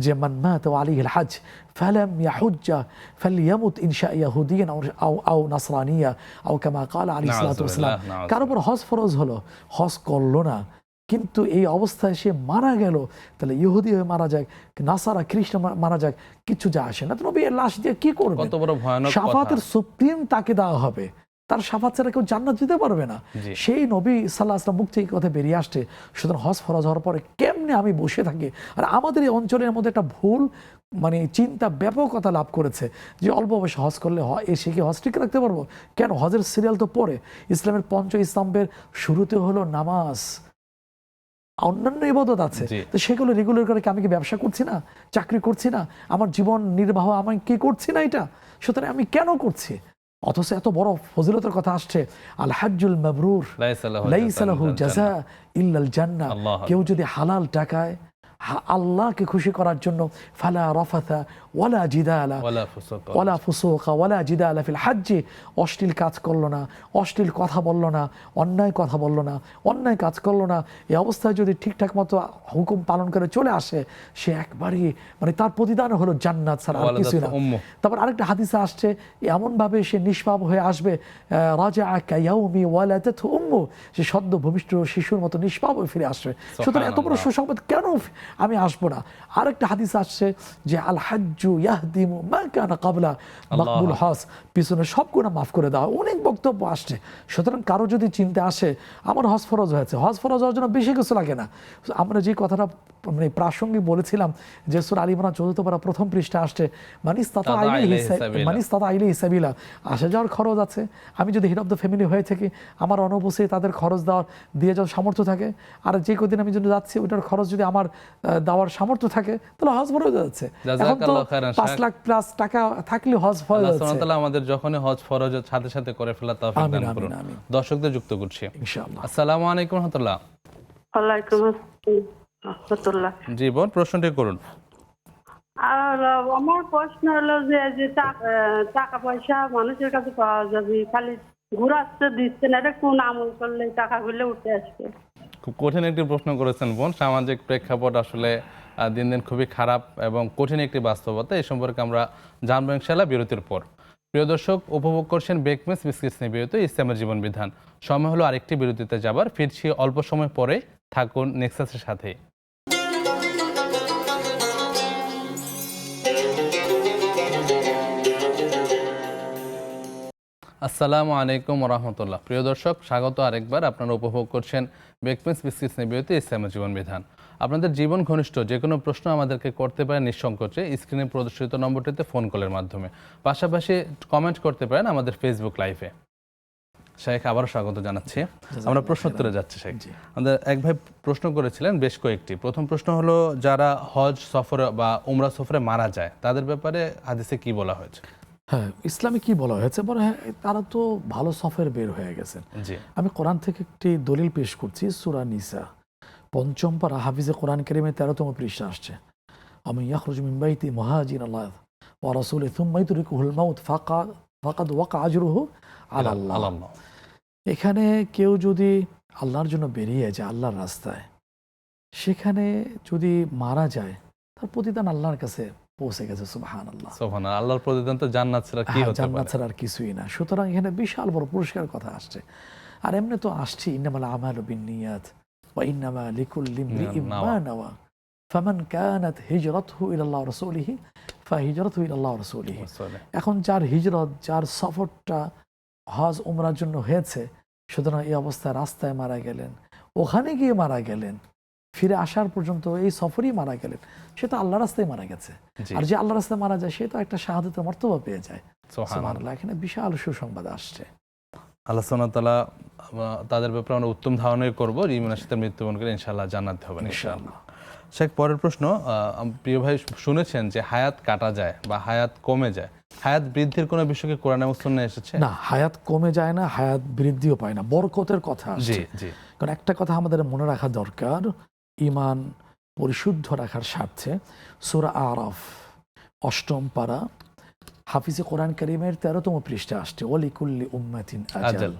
যে মান মাতা আলাইহিল হজ ফালাম ইয়াহুজ্জা ফালইয়ামুত ইনশা ইয়াহুদিয়ান আও নাসরানিয়া আও কামা ক্বালা আলাইহিস সালাতু ওয়াস সালাম। কার উপর হজ ফরজ হলো, হজ করলো না, কিন্তু এই অবস্থায় সে মারা গেল, তাহলে ইহুদি হয়ে মারা যাক, নাসারা খ্রিস্টান মারা যাক, কিছু যা আসে না। তো নবী এর লাশ দিয়ে কি করবে? শাফাতের সুপ্রিম তাকে দেওয়া হবে, তার শাফাত ছাড়া কেউ জান্নাত যেতে পারবে না। সেই নবী সাল্লাল্লাহু আলাইহি ওয়াসাল্লাম মুখ থেকে কথা বেরিয়ে আসছে। সুতরাং হজ ফরজ হওয়ার পরে কেমনে আমি বসে থাকি? আর আমাদের এই অঞ্চলের মধ্যে একটা ভুল চিন্তা ব্যাপকতা লাভ করেছে যে অল্প বয়সে হজ করলে এসে কি হজ ঠিক রাখতে পারবো? কেন? হজের সিরিয়াল তো পরে, ইসলামের 5 স্তম্ভের শুরুতে হলো নামাজ, অন্যান্য ইবাদত আছে, তো সেগুলো রেগুলার করে আমি কি ব্যবসা করছি না, চাকরি করছি না, আমার জীবন নির্বাহ আমি কি করছি না এটা? সুতরাং আমি কেন করছি? অথচ এত বড় ফজিলতের কথা আসছে, আল হাজ্জুল মাবরুর লাইসা লাহু জাযা ইল্লাল জান্নাহ। কেউ যদি হালাল টাকায় আল্লাহকে খুশি করার জন্য ফালা রাফাথা ওয়ালা জিদালা ওয়ালা ফুসুকা ওয়ালা জিদালা ফিল হজ্জে, অশ্লীল কাজ করলো না, অশ্লীল কথা বললো না, অন্যায় কথা বললো না, অন্যায় কাজ করলো না, এই অবস্থায় যদি ঠিকঠাক মতো হুকুম পালন করে চলে আসে, সে একবারই তার প্রতিদান হলো জান্নাত ছাড়া আর কিছুই না। তারপর আরেকটা হাদিসে আসছে এমনভাবে সে নিষ্পাপ হয়ে আসবে, রাজা কায়াউমি ওয়ালাদাতহু উম্মু, সে সদ্য ভূমিষ্ঠ শিশুর মতো নিষ্পাপ হয়ে ফিরে আসবে। সুতরাং এত বড় সুসংবাদ কেন আমি আসবো না। আরেকটা হাদিস আসছে যে আল হাজ্জু ইয়াহদিমু মা কানা ক্বাবলা মাকবুল হজ, পিছনে সব গুনাহ মাফ করে দেওয়া। অনেক বক্তব্য আসছে। সুতরাং কারো যদি চিন্তা আসে আমার হজ ফরজ হয়েছে, হজ ফরজ হওয়ার জন্য বেশি কিছু লাগে না। আমরা যে কথাটা মানে প্রাসঙ্গিক বলেছিলাম যে সূরা আলী ইমরান ৪th পারা ১ম পৃষ্ঠা আসছে মানিস তাতা ইলাইহি সাবিলা, আসা যাওয়ার খরচ আছে। আমি যদি হেড অফ দ্য ফ্যামিলি হয়ে থাকি, আমার অনুপস্থিতি তাদের খরচ দিয়ে যাওয়ার সামর্থ্য থাকে, আর যে কদিন আমি যদি যাচ্ছি ওইটার খরচ যদি আমার দেওয়ার সামর্থ্য থাকে, তাহলে হজ ফরজ যাচ্ছে। এখন তো ৫ লাখ প্লাস টাকা থাকলে হজ ফরজ যাচ্ছে। আল্লাহ তাআলা আমাদের যখনই হজ ফরজ সাথে সাথে করে ফেলা তৌফিক দান করুন। দর্শকদের যুক্ত করছি ইনশাআল্লাহ। আসসালামু আলাইকুম ওয়া রাহমাতুল্লাহ। ওয়ালাইকুম আসসালাম রাহমাতুল্লাহ। জি বোন, প্রশ্নটি করুন। আর আমার প্রশ্ন হলো যে টাকা পয়সা মানুষের কাছে পাওয়া যাবে, খালি ঘুরাচ্ছে দিচ্ছে না, এটা কোন আমল করলে টাকাগুলো উঠে আসবে? খুব কঠিন একটি প্রশ্ন করেছেন বোন। সামাজিক প্রেক্ষাপট আসলে দিন দিন খুবই খারাপ এবং কঠিন একটি বাস্তবতা। এই সম্পর্কে আমরা জানবো ইনশাআল্লাহ বিরতির পর। প্রিয় দর্শক, উপভোগ করছেন বেকমেস বিস্কিটস নিয়ে বিরতি ইসলামের জীবন বিধান। সময় হলো আরেকটি বিরতিতে যাবার, ফিরছি অল্প সময় পরে। থাকুন নেক্সাসের সাথে। আসসালামু আলাইকুম ওয়া রাহমাতুল্লাহ। প্রিয় দর্শক, স্বাগত আরেকবার। আপনারা উপভোগ করছেন বেকমেস বিস্কিটস নিয়ে বিরতি ইসলামের জীবন বিধান। আপনাদের জীবন ঘনিষ্ঠ যে কোনো প্রশ্ন আমাদেরকে করতে পারেন নিঃসংকোচে স্ক্রিনে প্রদর্শিত নম্বরটিতে ফোন কলের মাধ্যমে। পাশাপাশি কমেন্ট করতে পারেন আমাদের ফেসবুক লাইভে। শেখ, আবারও স্বাগত জানাচ্ছি। আমরা প্রশ্নোত্তরে যাচ্ছি। শেখ, আমাদের এক ভাই প্রশ্ন করেছিলেন বেশ কয়েকটি। প্রথম প্রশ্ন হলো, যারা হজ সফরে বা উমরা সফরে মারা যায় তাদের ব্যাপারে হাদিসে কি বলা হয়েছে? হ্যাঁ, ইসলামে কি বলা হয়েছে? বলে হ্যাঁ, তারা তো ভালো সফর বের হয়ে গেছেন। জি, আমি কোরআন থেকে একটি দলিল পেশ করছি। সূরা নিসা ৫ম পারা হাফিজে কোরআন কারীমে 13তম পৃষ্ঠা আসছে, আমি ইয়াখরুজু মিন বাইতি মুহাজিরান ওয়া রাসূলিহি সুম্মা ইউদরিকুহুল মাউত ফাকাদ ওয়াকা আজরুহু আলাল্লাহ। এখানে কেউ যদি আল্লাহর জন্য বেরিয়ে যায় আল্লাহর রাস্তায়, সেখানে যদি মারা যায় তার প্রতিদান আল্লাহর কাছে পৌঁছে গেছে। সুবহানাল্লাহ। সুবহানাল্লাহ। আল্লাহর প্রতিদান তো জান্নাত ছাড়া কি হতে পারে? জান্নাত ছাড়া আর কিছুই না। সুতরাং এখানে বিশাল বড় পুরস্কার কথা আসছে। আর এমনি তো আসছে ইন্নামাল আমালু বিন্নিয়াত ওয়া ইন্নামা লিকুল্লি ইমরিইম মা নাওয়া ফামান কানাত হিজরাতুহু ইলাল্লাহি ওয়া রাসূলিহি ফাহিজরাতুহু ইলাল্লাহি ওয়া রাসূলিহি। এখন যার হিজরত, যার সফরটা হজ উমরার জন্য হয়েছে, সুতরাং এই অবস্থায় রাস্তায় মারা গেলেন, ওখানে গিয়ে মারা গেলেন, ফিরে আসার পর্যন্ত এই সফরই মারা গেলেন, সে তো আল্লাহ রাস্তায় মারা গেছে। আর যে আল্লাহ রাস্তায় মারা যায় সে তো একটা শাহাদাতের মর্তবা পেয়ে যায়। সুবহানাল্লাহ। এখানে বিশাল সুসংবাদ আসছে। আল্লাহ সুবহানাহু ওয়া তাআলা তাদের ব্যাপারে আমরা উত্তম ধারণাই করবো। ঈমানের সাথে মৃত্যুবরণ করে ইনশাআল্লাহ জান্নাতে হবে ইনশাআল্লাহ। শেখ, পরের প্রশ্ন, প্রিয় ভাই শুনেছেন যে হায়াত কাটা যায় বা হায়াত কমে যায়, হায়াত বৃদ্ধির কোনো বিষয়কে কোরআনে এবং সুন্নাহে এসেছে? না, হায়াত কমে যায় না, হায়াত বৃদ্ধিও পায় না, বরকতের কথা আসছে। কারণ একটা কথা আমাদের মনে রাখা দরকার, ঈমান পরিশুদ্ধ রাখার স্বার্থে সূরা আরাফ ৮ম পারা হাফিজে কোরআন কারীমের 13তম পৃষ্ঠা আসছে, ওয়ালিকুল্লি উম্মাতিন আজাল।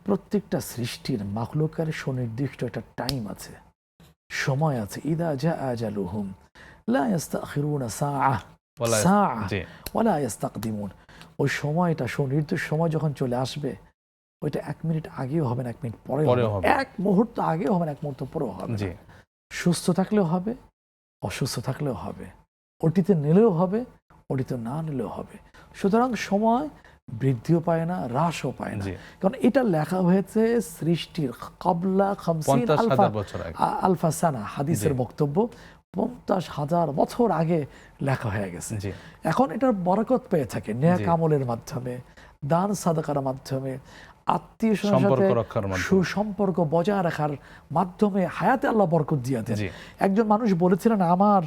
প্রত্যেকটা সৃষ্টির মাখলুকের সুনির্দিষ্ট একটা টাইম আছে, সময় আছে। ইদা জা আজালুহুম লা ইস্তাখিরুনা সাআহ ওয়ালা ইস্তাকদিমুন। ওই সময়টা, সুনির্দিষ্ট সময় যখন চলে আসবে, ওইটা 1 মিনিট আগেও হবে না, 1 মিনিট পরেও হবে, 1 মুহূর্ত আগেও হবে না, 1 মুহূর্ত পরেও হবে। সুস্থ থাকলেও হবে, অসুস্থ থাকলেও হবে, ওটিতে নিলেও হবে, ওটিতে না নিলেও হবে। সুতরাং সময় বৃদ্ধিও পায় না, হ্রাসও পায় না। কারণ এটা লেখা হয়েছে সৃষ্টির কাবলা 50 আলফা সানা। হাদিসের বক্তব্য 50,000 বছর আগে লেখা হয়ে গেছে। এখন এটার বরকত পেয়ে থাকে নেক আমলের মাধ্যমে, দান সাদাকার মাধ্যমে, আত্মীয় সুসম্পর্ক বজায় রাখার মাধ্যমে হায়াতে আল্লাহ বরকত দিয়ে দেন। একজন মানুষ বলেছিলেন, আমার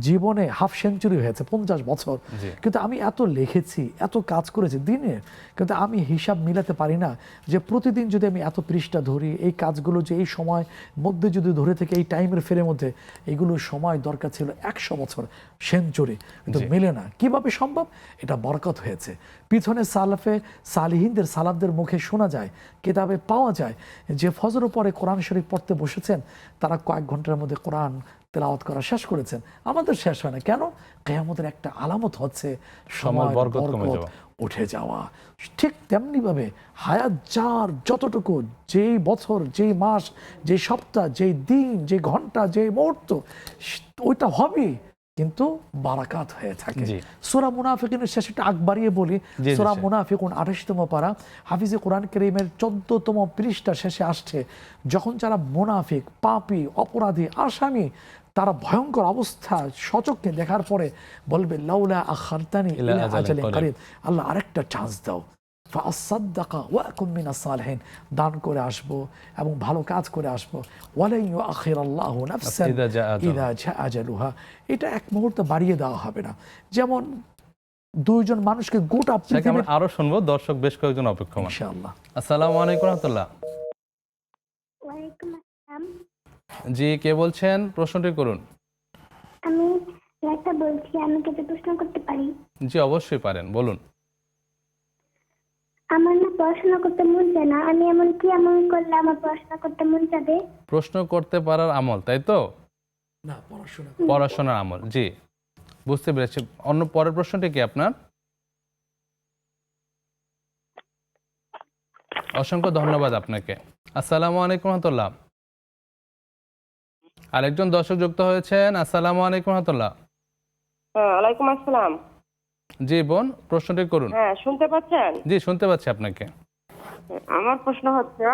জীবনে হাফ সেঞ্চুরি হয়েছে, 50 বছর, কিন্তু আমি এত লিখেছি, এত কাজ করেছি দিনে, কিন্তু আমি হিসাব মিলাতে পারি না যে প্রতিদিন যদি আমি এত পৃষ্ঠা ধরি, এই কাজগুলো যে এই সময় মধ্যে যদি ধরে থেকে এই টাইমের ফেরে মধ্যে এগুলো সময় দরকার ছিল 100 বছর সেঞ্চুরি, কিন্তু মেলে না। কিভাবে সম্ভব? এটা বরকত হয়েছে। পিছনে সালাফে সালিহিনদের, সালাফদের মুখে শোনা যায়, কিতাবে পাওয়া যায় যে ফজরের পরে কোরআন শরীফ পড়তে বসেছেন, তারা কয়েক ঘন্টার মধ্যে কোরআন তেলাওয়াত করা শেষ করেছেন। আমাদের শেষ হয় না কেন? কিয়ামতের একটা আলামত হচ্ছে সময় বরকত কমে বরকত যাওয়া। উঠে যাওয়া। ঠিক তেমনিভাবে হায়াত যার যতটুকু, যেই বছর, যেই মাস, যেই সপ্তাহ, যেই দিন, যেই ঘন্টা, যেই মুহূর্ত, ওইটা হবে কিন্তু বারাকাত হয়ে থাকে। জি। সূরা মুনাফিকুনের শেষে একটু আগ বাড়িয়ে বলি, জি, সূরা জি। মুনাফিকুন 28তম পারা, হাফিজে কোরআন কারীমের 14তম পৃষ্ঠা শেষে আসছে, যখন যারা মুনাফিক, পাপী, অপরাধী, আসামি, তারা ভয়ঙ্কর অবস্থা সচক্ষে দেখার পরে বলবে লাউলা আখারতানি ইলা ইলা আজালিন আজালিন করিব। করিব, আল্লাহ আরেকটা চান্স দাও, ফাআসাদ্দাকা ওয়া আকুম মিনাস সালিহিন, দান করে আসবো এবং ভালো কাজ করে আসবো। ওয়ালাই ইউআখিরাল্লাহু নাফসান ইযা জাআ আজালুহা। ইযা জাআ আজালুহা, এটা এক মুহূর্তে বাড়িয়ে দেওয়া হবে না। যেমন দুইজন মানুষকে গোটা শেখ, আমরা পৃথিবীর, আরো শুনবো, দর্শক বেশ কয়েকজন অপেক্ষমান। ইনশাআল্লাহ। আসসালামু আলাইকুম রহমতুল্লাহ। ওয়ালাইকুম আসসালাম। জি, কে বলছেন? প্রশ্নটি করুন। আমি রাইতা বলছি, আমি কিছু প্রশ্ন করতে পারি? জি, অবশ্যই পারেন, বলুন। আমার না পড়াশোনা করতে মন চায় না, আমি এমন কি আমল করলে আমার পড়াশোনা করতে মন যাবে? প্রশ্ন করতে পারার আমল, তাই তো? না, পড়াশোনা পড়াশোনার আমল, জি, বুঝতে পেরেছি। অন্য পরের প্রশ্নটি কি আপনার? অসংখ্য ধন্যবাদ আপনাকে। আসসালামু আলাইকুম রহমতুল্লাহ। আরেকজন দর্শক যুক্ত হয়েছেন। আসসালামু আলাইকুম রহমতুল্লাহ। ওয়ালাইকুম আসসালাম। জি বোন, প্রশ্নটি করুন। হ্যাঁ, শুনতে পাচ্ছেন? জি, শুনতে পাচ্ছি আপনাকে। আমার প্রশ্ন হচ্ছে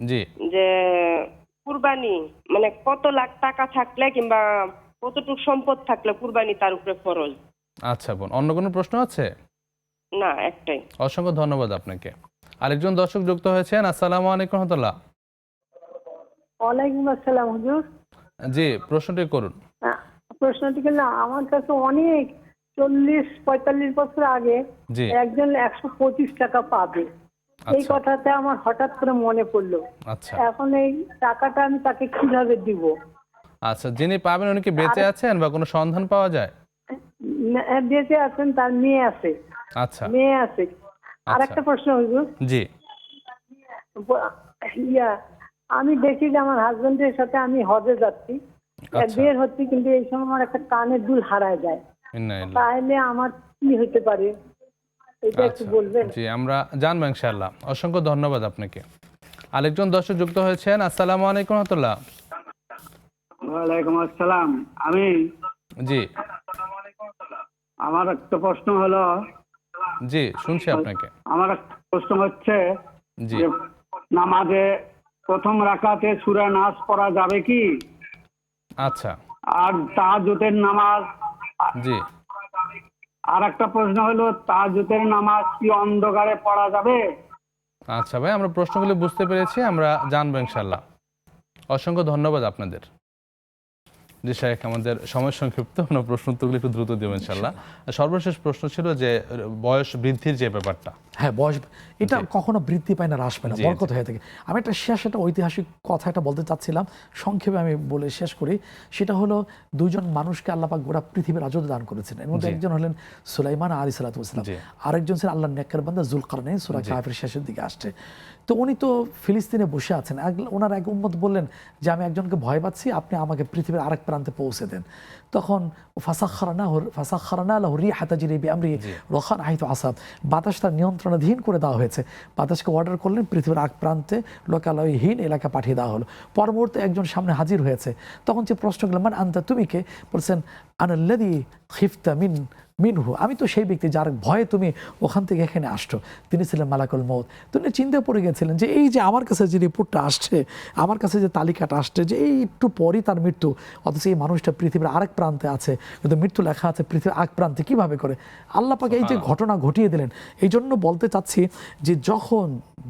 জি, যে কুরবানি মানে কত লাখ টাকা থাকলে কিংবা কতটুকু সম্পদ থাকলে কুরবানি তার উপরে ফরজ? আচ্ছা বোন, অন্য কোনো প্রশ্ন আছে? না, একটাই। অসংখ্য ধন্যবাদ আপনাকে। আরেকজন দর্শক যুক্ত হয়েছেন। আসসালামু আলাইকুম রহমতুল্লাহ। ওয়ালাইকুম আসসালাম হুজুর। জি, প্রশ্নটি করুন। প্রশ্নটি হলো, আমার কাছে অনেক 40-45 বছর আগে জি, একজন 125 টাকা পাবে, এই আচ্ছা কথাটা আমার হঠাৎ করে মনে পড়লো। আচ্ছা এখন এই টাকাটা আমি তাকে কিভাবে দিব? আচ্ছা, যিনি পাবেন উনি কি বেঁচে আছেন বা কোনো সন্ধান পাওয়া যায়? বেঁচে আছেন, তার মেয়ে আছে, আচ্ছা মেয়ে আছে। আর একটা প্রশ্ন হুজুর, জি, আমি দেখি যে আমার হাজবেন্ডের সাথে আমি হজে যাচ্ছি, আচ্ছা। বের হচ্ছি, কিন্তু এই সময় আমার একটা কানের দুল হারায় যায়, ইন্না লিল্লাহি। তাহলে আমার কি হতে পারে এটা একটু আচ্ছা, বলবেন? জি, আমরা জানবো ইনশাআল্লাহ। অসংখ্য ধন্যবাদ আপনাকে। আরেকজন দর্শক যুক্ত হয়েছেন। আসসালামু আলাইকুম রহমতুল্লাহ। ওয়ালাইকুম আসসালাম। আমি জি আমার একটা প্রশ্ন হলো, জি, শুনছি আপনাকে। আমার একটা প্রশ্ন হচ্ছে জি, যে নামাজে প্রথম রাকাতে সূরা নাস পড়া যাবে কি? আচ্ছা, আর তাহাজ্জুদের নামাজ, জি, আর একটা প্রশ্ন হলো তাহাজ্জুদের নামাজ কি অন্ধকারে পড়া যাবে? আচ্ছা ভাই, আমরা প্রশ্নগুলি বুঝতে পেরেছি, আমরা জানবো ইনশাআল্লাহ। অসংখ্য ধন্যবাদ আপনাদের। জি শেখ, আমাদের সময় সংক্ষিপ্ত, আমরা প্রশ্ন উত্তরগুলি একটু দ্রুত দেবো ইনশাআল্লাহ। সর্বশেষ প্রশ্ন ছিল যে বয়স বৃদ্ধির যে ব্যাপারটা। হ্যাঁ, বয়স এটা কখনো বৃদ্ধি পায় না, হ্রাস পায় না, জি, বরকত হয়ে থাকে। আমি একটা শেষ একটা ঐতিহাসিক কথা একটা বলতে চাচ্ছিলাম, সংক্ষেপে আমি বলে শেষ করি। সেটা হলো, দুইজন মানুষকে আল্লাহ পাক গোটা পৃথিবীর রাজত্ব দান করেছেন। এর মধ্যে জি। একজন হলেন সুলাইমান আলাইহিস সালাম, জি। আরেকজন ছিলেন আল্লাহর নেককার বান্দা যুলকারনাইন, সূরা জি। কাহফের শেষের দিকে আসছে। তো উনি তো ফিলিস্তিনে বসে আছেন, ওনার এক উম্মত বললেন যে আমি একজনকে ভয় পাচ্ছি, আপনি আমাকে পৃথিবীর আরেক প্রান্তে পৌঁছে দেন। তখন ফাসাখখারনা লাহু রিহা তাজরি বিআমরিহি রাখান হাইতু আসাব, বাতাস তার নিয়ন্ত্রণাধীন করে দেওয়া হয়েছে। বাতাসকে অর্ডার করলেন, পৃথিবীর আগ প্রান্তে লোকালয়হীন এলাকা পাঠিয়ে দেওয়া হলো। পরবর্তী একজন সামনে হাজির হয়েছে, তখন যে প্রশ্ন করলেন মান আনতা, তুমি কে? বলছেন আনাল্লাযী খিফতা মিনহু, আমি তো সেই ব্যক্তি যার ভয়ে তুমি ওখান থেকে এখানে আসছো। তিনি ছিলেন মালাকুল মউত। তিনি চিন্তা পড়ে গেছিলেন যে এই যে আমার কাছে যে রিপোর্টটা আসছে, আমার কাছে যে তালিকাটা আসছে যে এই একটু পরই তার মৃত্যু, অথচ এই মানুষটা পৃথিবীর আরেক প্রান্তে আছে, কিন্তু মৃত্যু লেখা আছে পৃথিবীর আরেক প্রান্তে, কিভাবে করে? আল্লাহ পাক এই যে ঘটনা ঘটিয়ে দিলেন। এই জন্য বলতে চাচ্ছি যে যখন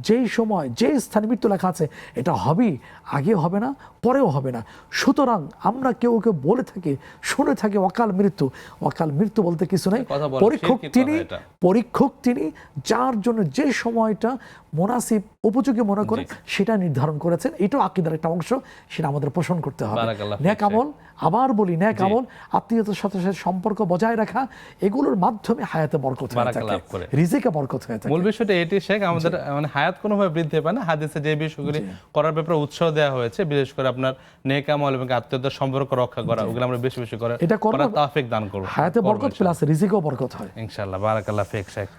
যেই সময় যেই স্থানে মৃত্যু লেখা আছে, এটা হবেই, আগে হবে না, পরেও হবে না। সুতরাং আমরা কেউ কেউ বলে থাকি, শুনে থাকি অকাল মৃত্যু। অকাল মৃত্যু বলতে কি কিছু নেই। কথা বলেন, পরীক্ষক শিরকি তিনি, কথা এটা। পরীক্ষক তিনি, যার জন্য যে সময়টা মুনাসিব উপযোগী মনে করে সেটা নির্ধারণ করেছেন। এটাও আকীদার একটা অংশ, সেটা আমাদের পোষণ করতে হবে। বারাকাল্লাহ নেক ফিক আমল, আবার বলি নেক আমল, আত্মীয়তার সাথে সাথে সম্পর্ক বজায় রাখা, এগুলোর মাধ্যমে হায়াতে বরকত হয়ে বারাকা থাকে, লাভ করে। রিজিকে বরকত হয়ে থাকে। মূল বিষয়টা এটি শেখ, আমাদের মানে হায়াত কোনোভাবে বৃদ্ধি পায় না। হাদিসে যে বিষয়গুলি করার ব্যাপারে উৎসাহ দেওয়া হয়েছে, বিশেষ করে আপনার নেক আমল এবং আত্মীয়তার সম্পর্ক রক্ষা করা, ওগুলো আমরা বেশি বেশি করে এটা করব, করার তৌফিক দান করব, হায়াতে বরকত প্লাস রিজিকেও বরকত হয় ইনশাআল্লাহ। বারাকাল্লাহ ফিক শেখ।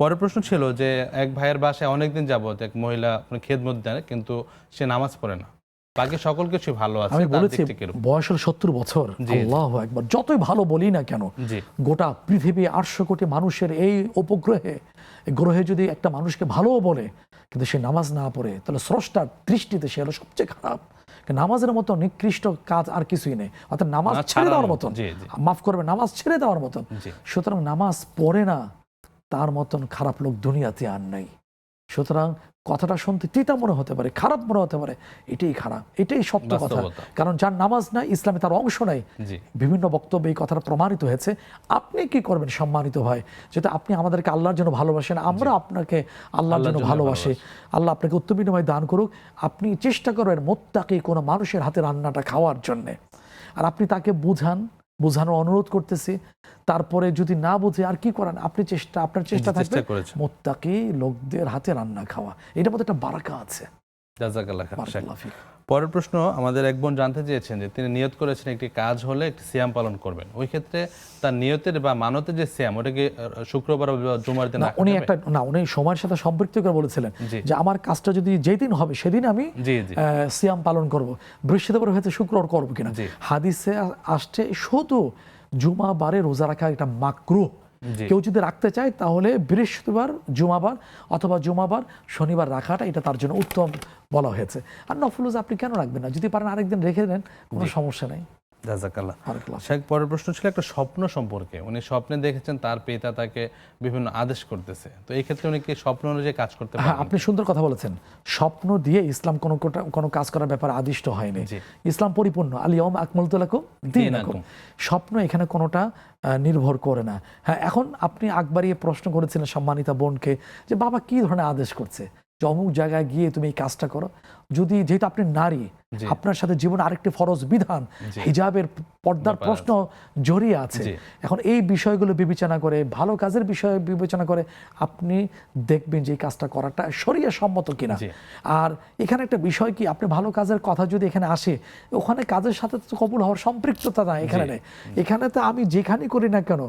পরের প্রশ্ন ছিল যে এক ভাইয়ের বাসায় অনেকদিন যাবত এক মহিলা খেদমত দেয়, কিন্তু সে নামাজ পড়ে না, বাকি সকল কিছু ভালো আছে। আমি তার বলেছি দিক থেকে কিরকম? বয়স হলো 70 বছর। আল্লাহু আকবার। যতই ভালো বলি না কেন, জি গোটা পৃথিবী 800 কোটি মানুষের এই উপগ্রহে, গ্রহে যদি একটা মানুষকে ভালো বলে কিন্তু সে নামাজ না পড়ে, তাহলে স্রষ্টার দৃষ্টিতে সে হলো সবচেয়ে খারাপ। নামাজের মতো নিকৃষ্ট কাজ আর কিছুই নেই। অর্থাৎ নামাজ ছেড়ে দেওয়ার মতন, মাফ করবে, নামাজ ছেড়ে দেওয়ার মতন। সুতরাং নামাজ পড়ে না তার মতন খারাপ লোক দুনিয়াতে আর নেই। সুতরাং কথাটা শুনতে তিতা মনে হতে পারে, খারাপ মনে হতে পারে, এটাই খারাপ, এটাই সত্য কথা। কারণ যার নামাজ নাই, ইসলামে তার অংশ নাই। বিভিন্ন বক্তব্যে এই কথাটা প্রমাণিত হয়েছে। আপনি কি করবেন সম্মানিত ভাই, যেটা আপনি আমাদেরকে আল্লাহর জন্য ভালোবাসেন, আমরা আপনাকে আল্লাহর জন্য ভালোবাসি। আল্লাহ আপনাকে উত্তম বিনিময় দান করুক। আপনি চেষ্টা করবেন মোত্তাকি কোনো মানুষের হাতে রান্নাটা খাওয়ার জন্যে, আর আপনি তাকে বোঝানোর অনুরোধ করতেছি। তারপরে যদি না বুঝে আর কি করেন, আপনার চেষ্টা থাকবে মোত্তাকি লোকদের হাতে রান্না খাওয়া, এটার মধ্যে একটা বারাকা আছে। জাযাকাল্লাহ খাইর। পরের প্রশ্ন, আমাদের এক বোন জানতে চেয়েছেন যে তিনি নিয়ত করেছেন একটি কাজ হলে একটি সিয়াম পালন করবেন, ওই ক্ষেত্রে তার নিয়তের বা মানতের যে সিয়াম, ওটা কি শুক্রবার বা জুমার দিন? উনি সময়ের সাথে সম্পৃক্ত করে বলেছিলেন যে আমার কাজটা যদি যেদিন হবে সেদিন আমি সিয়াম পালন করব, বৃহস্পতিবার হয়তো শুক্রবার করবো কিনা। হাদিসে আসছে শুধু জুমাবারে রোজা রাখা একটা মাকরুহ। কেউ যদি রাখতে চায় তাহলে বৃহস্পতিবার, জুমাবার অথবা জুমাবার, শনিবার রাখাটা এটা তার জন্য উত্তম বলা হয়েছে। আর নফল রোজা আপনি কেন রাখবেন না, যদি পারেন আরেকদিন রেখে দেন, কোনো সমস্যা নেই। জাযাকাল্লাহ। শেখ, পরের প্রশ্ন ছিল একটা স্বপ্ন সম্পর্কে। উনি স্বপ্নে দেখেছেন তার পিতা তাকে বিভিন্ন আদেশ করতেছে, তো এই ক্ষেত্রে উনি কি স্বপ্ন অনুযায়ী কাজ করতে পারেন? হ্যাঁ, আপনি সুন্দর কথা বলেছেন। স্বপ্ন দিয়ে ইসলাম কোনো কাজ করার ব্যাপারে আদিষ্ট হয়নি। ইসলাম পরিপূর্ণ, আল-ইয়াউমা আকমালতু লাকুম দীনাকুম। স্বপ্ন এখানে কোনোটা নির্ভর করে না। হ্যাঁ, এখন আপনি আকবারিয়ে প্রশ্ন করেছিলেন সম্মানিতা বোনকে যে বাবা কি ধরনের আদেশ করছে, যে অমুক জায়গায় গিয়ে তুমি এই কাজটা করো। যেহেতু আপনি নারী, আপনার সাথে জীবনে আরেকটি ফরজ বিধান হিজাবের পর্দার প্রশ্ন জড়িয়ে আছে। এখন এই বিষয়গুলো বিবেচনা করে, ভালো কাজের বিষয় বিবেচনা করে আপনি দেখবেন যে এই কাজটা করাটা শরীয়ত সম্মত কিনা। আর এখানে একটা বিষয় কি, আপনি ভালো কাজের কথা যদি এখানে আসে, ওখানে কাজের সাথে তো কবুল হওয়ার সম্পৃক্ততা না এখানে নেই। এখানে তো আমি যেখানে করি না কেন,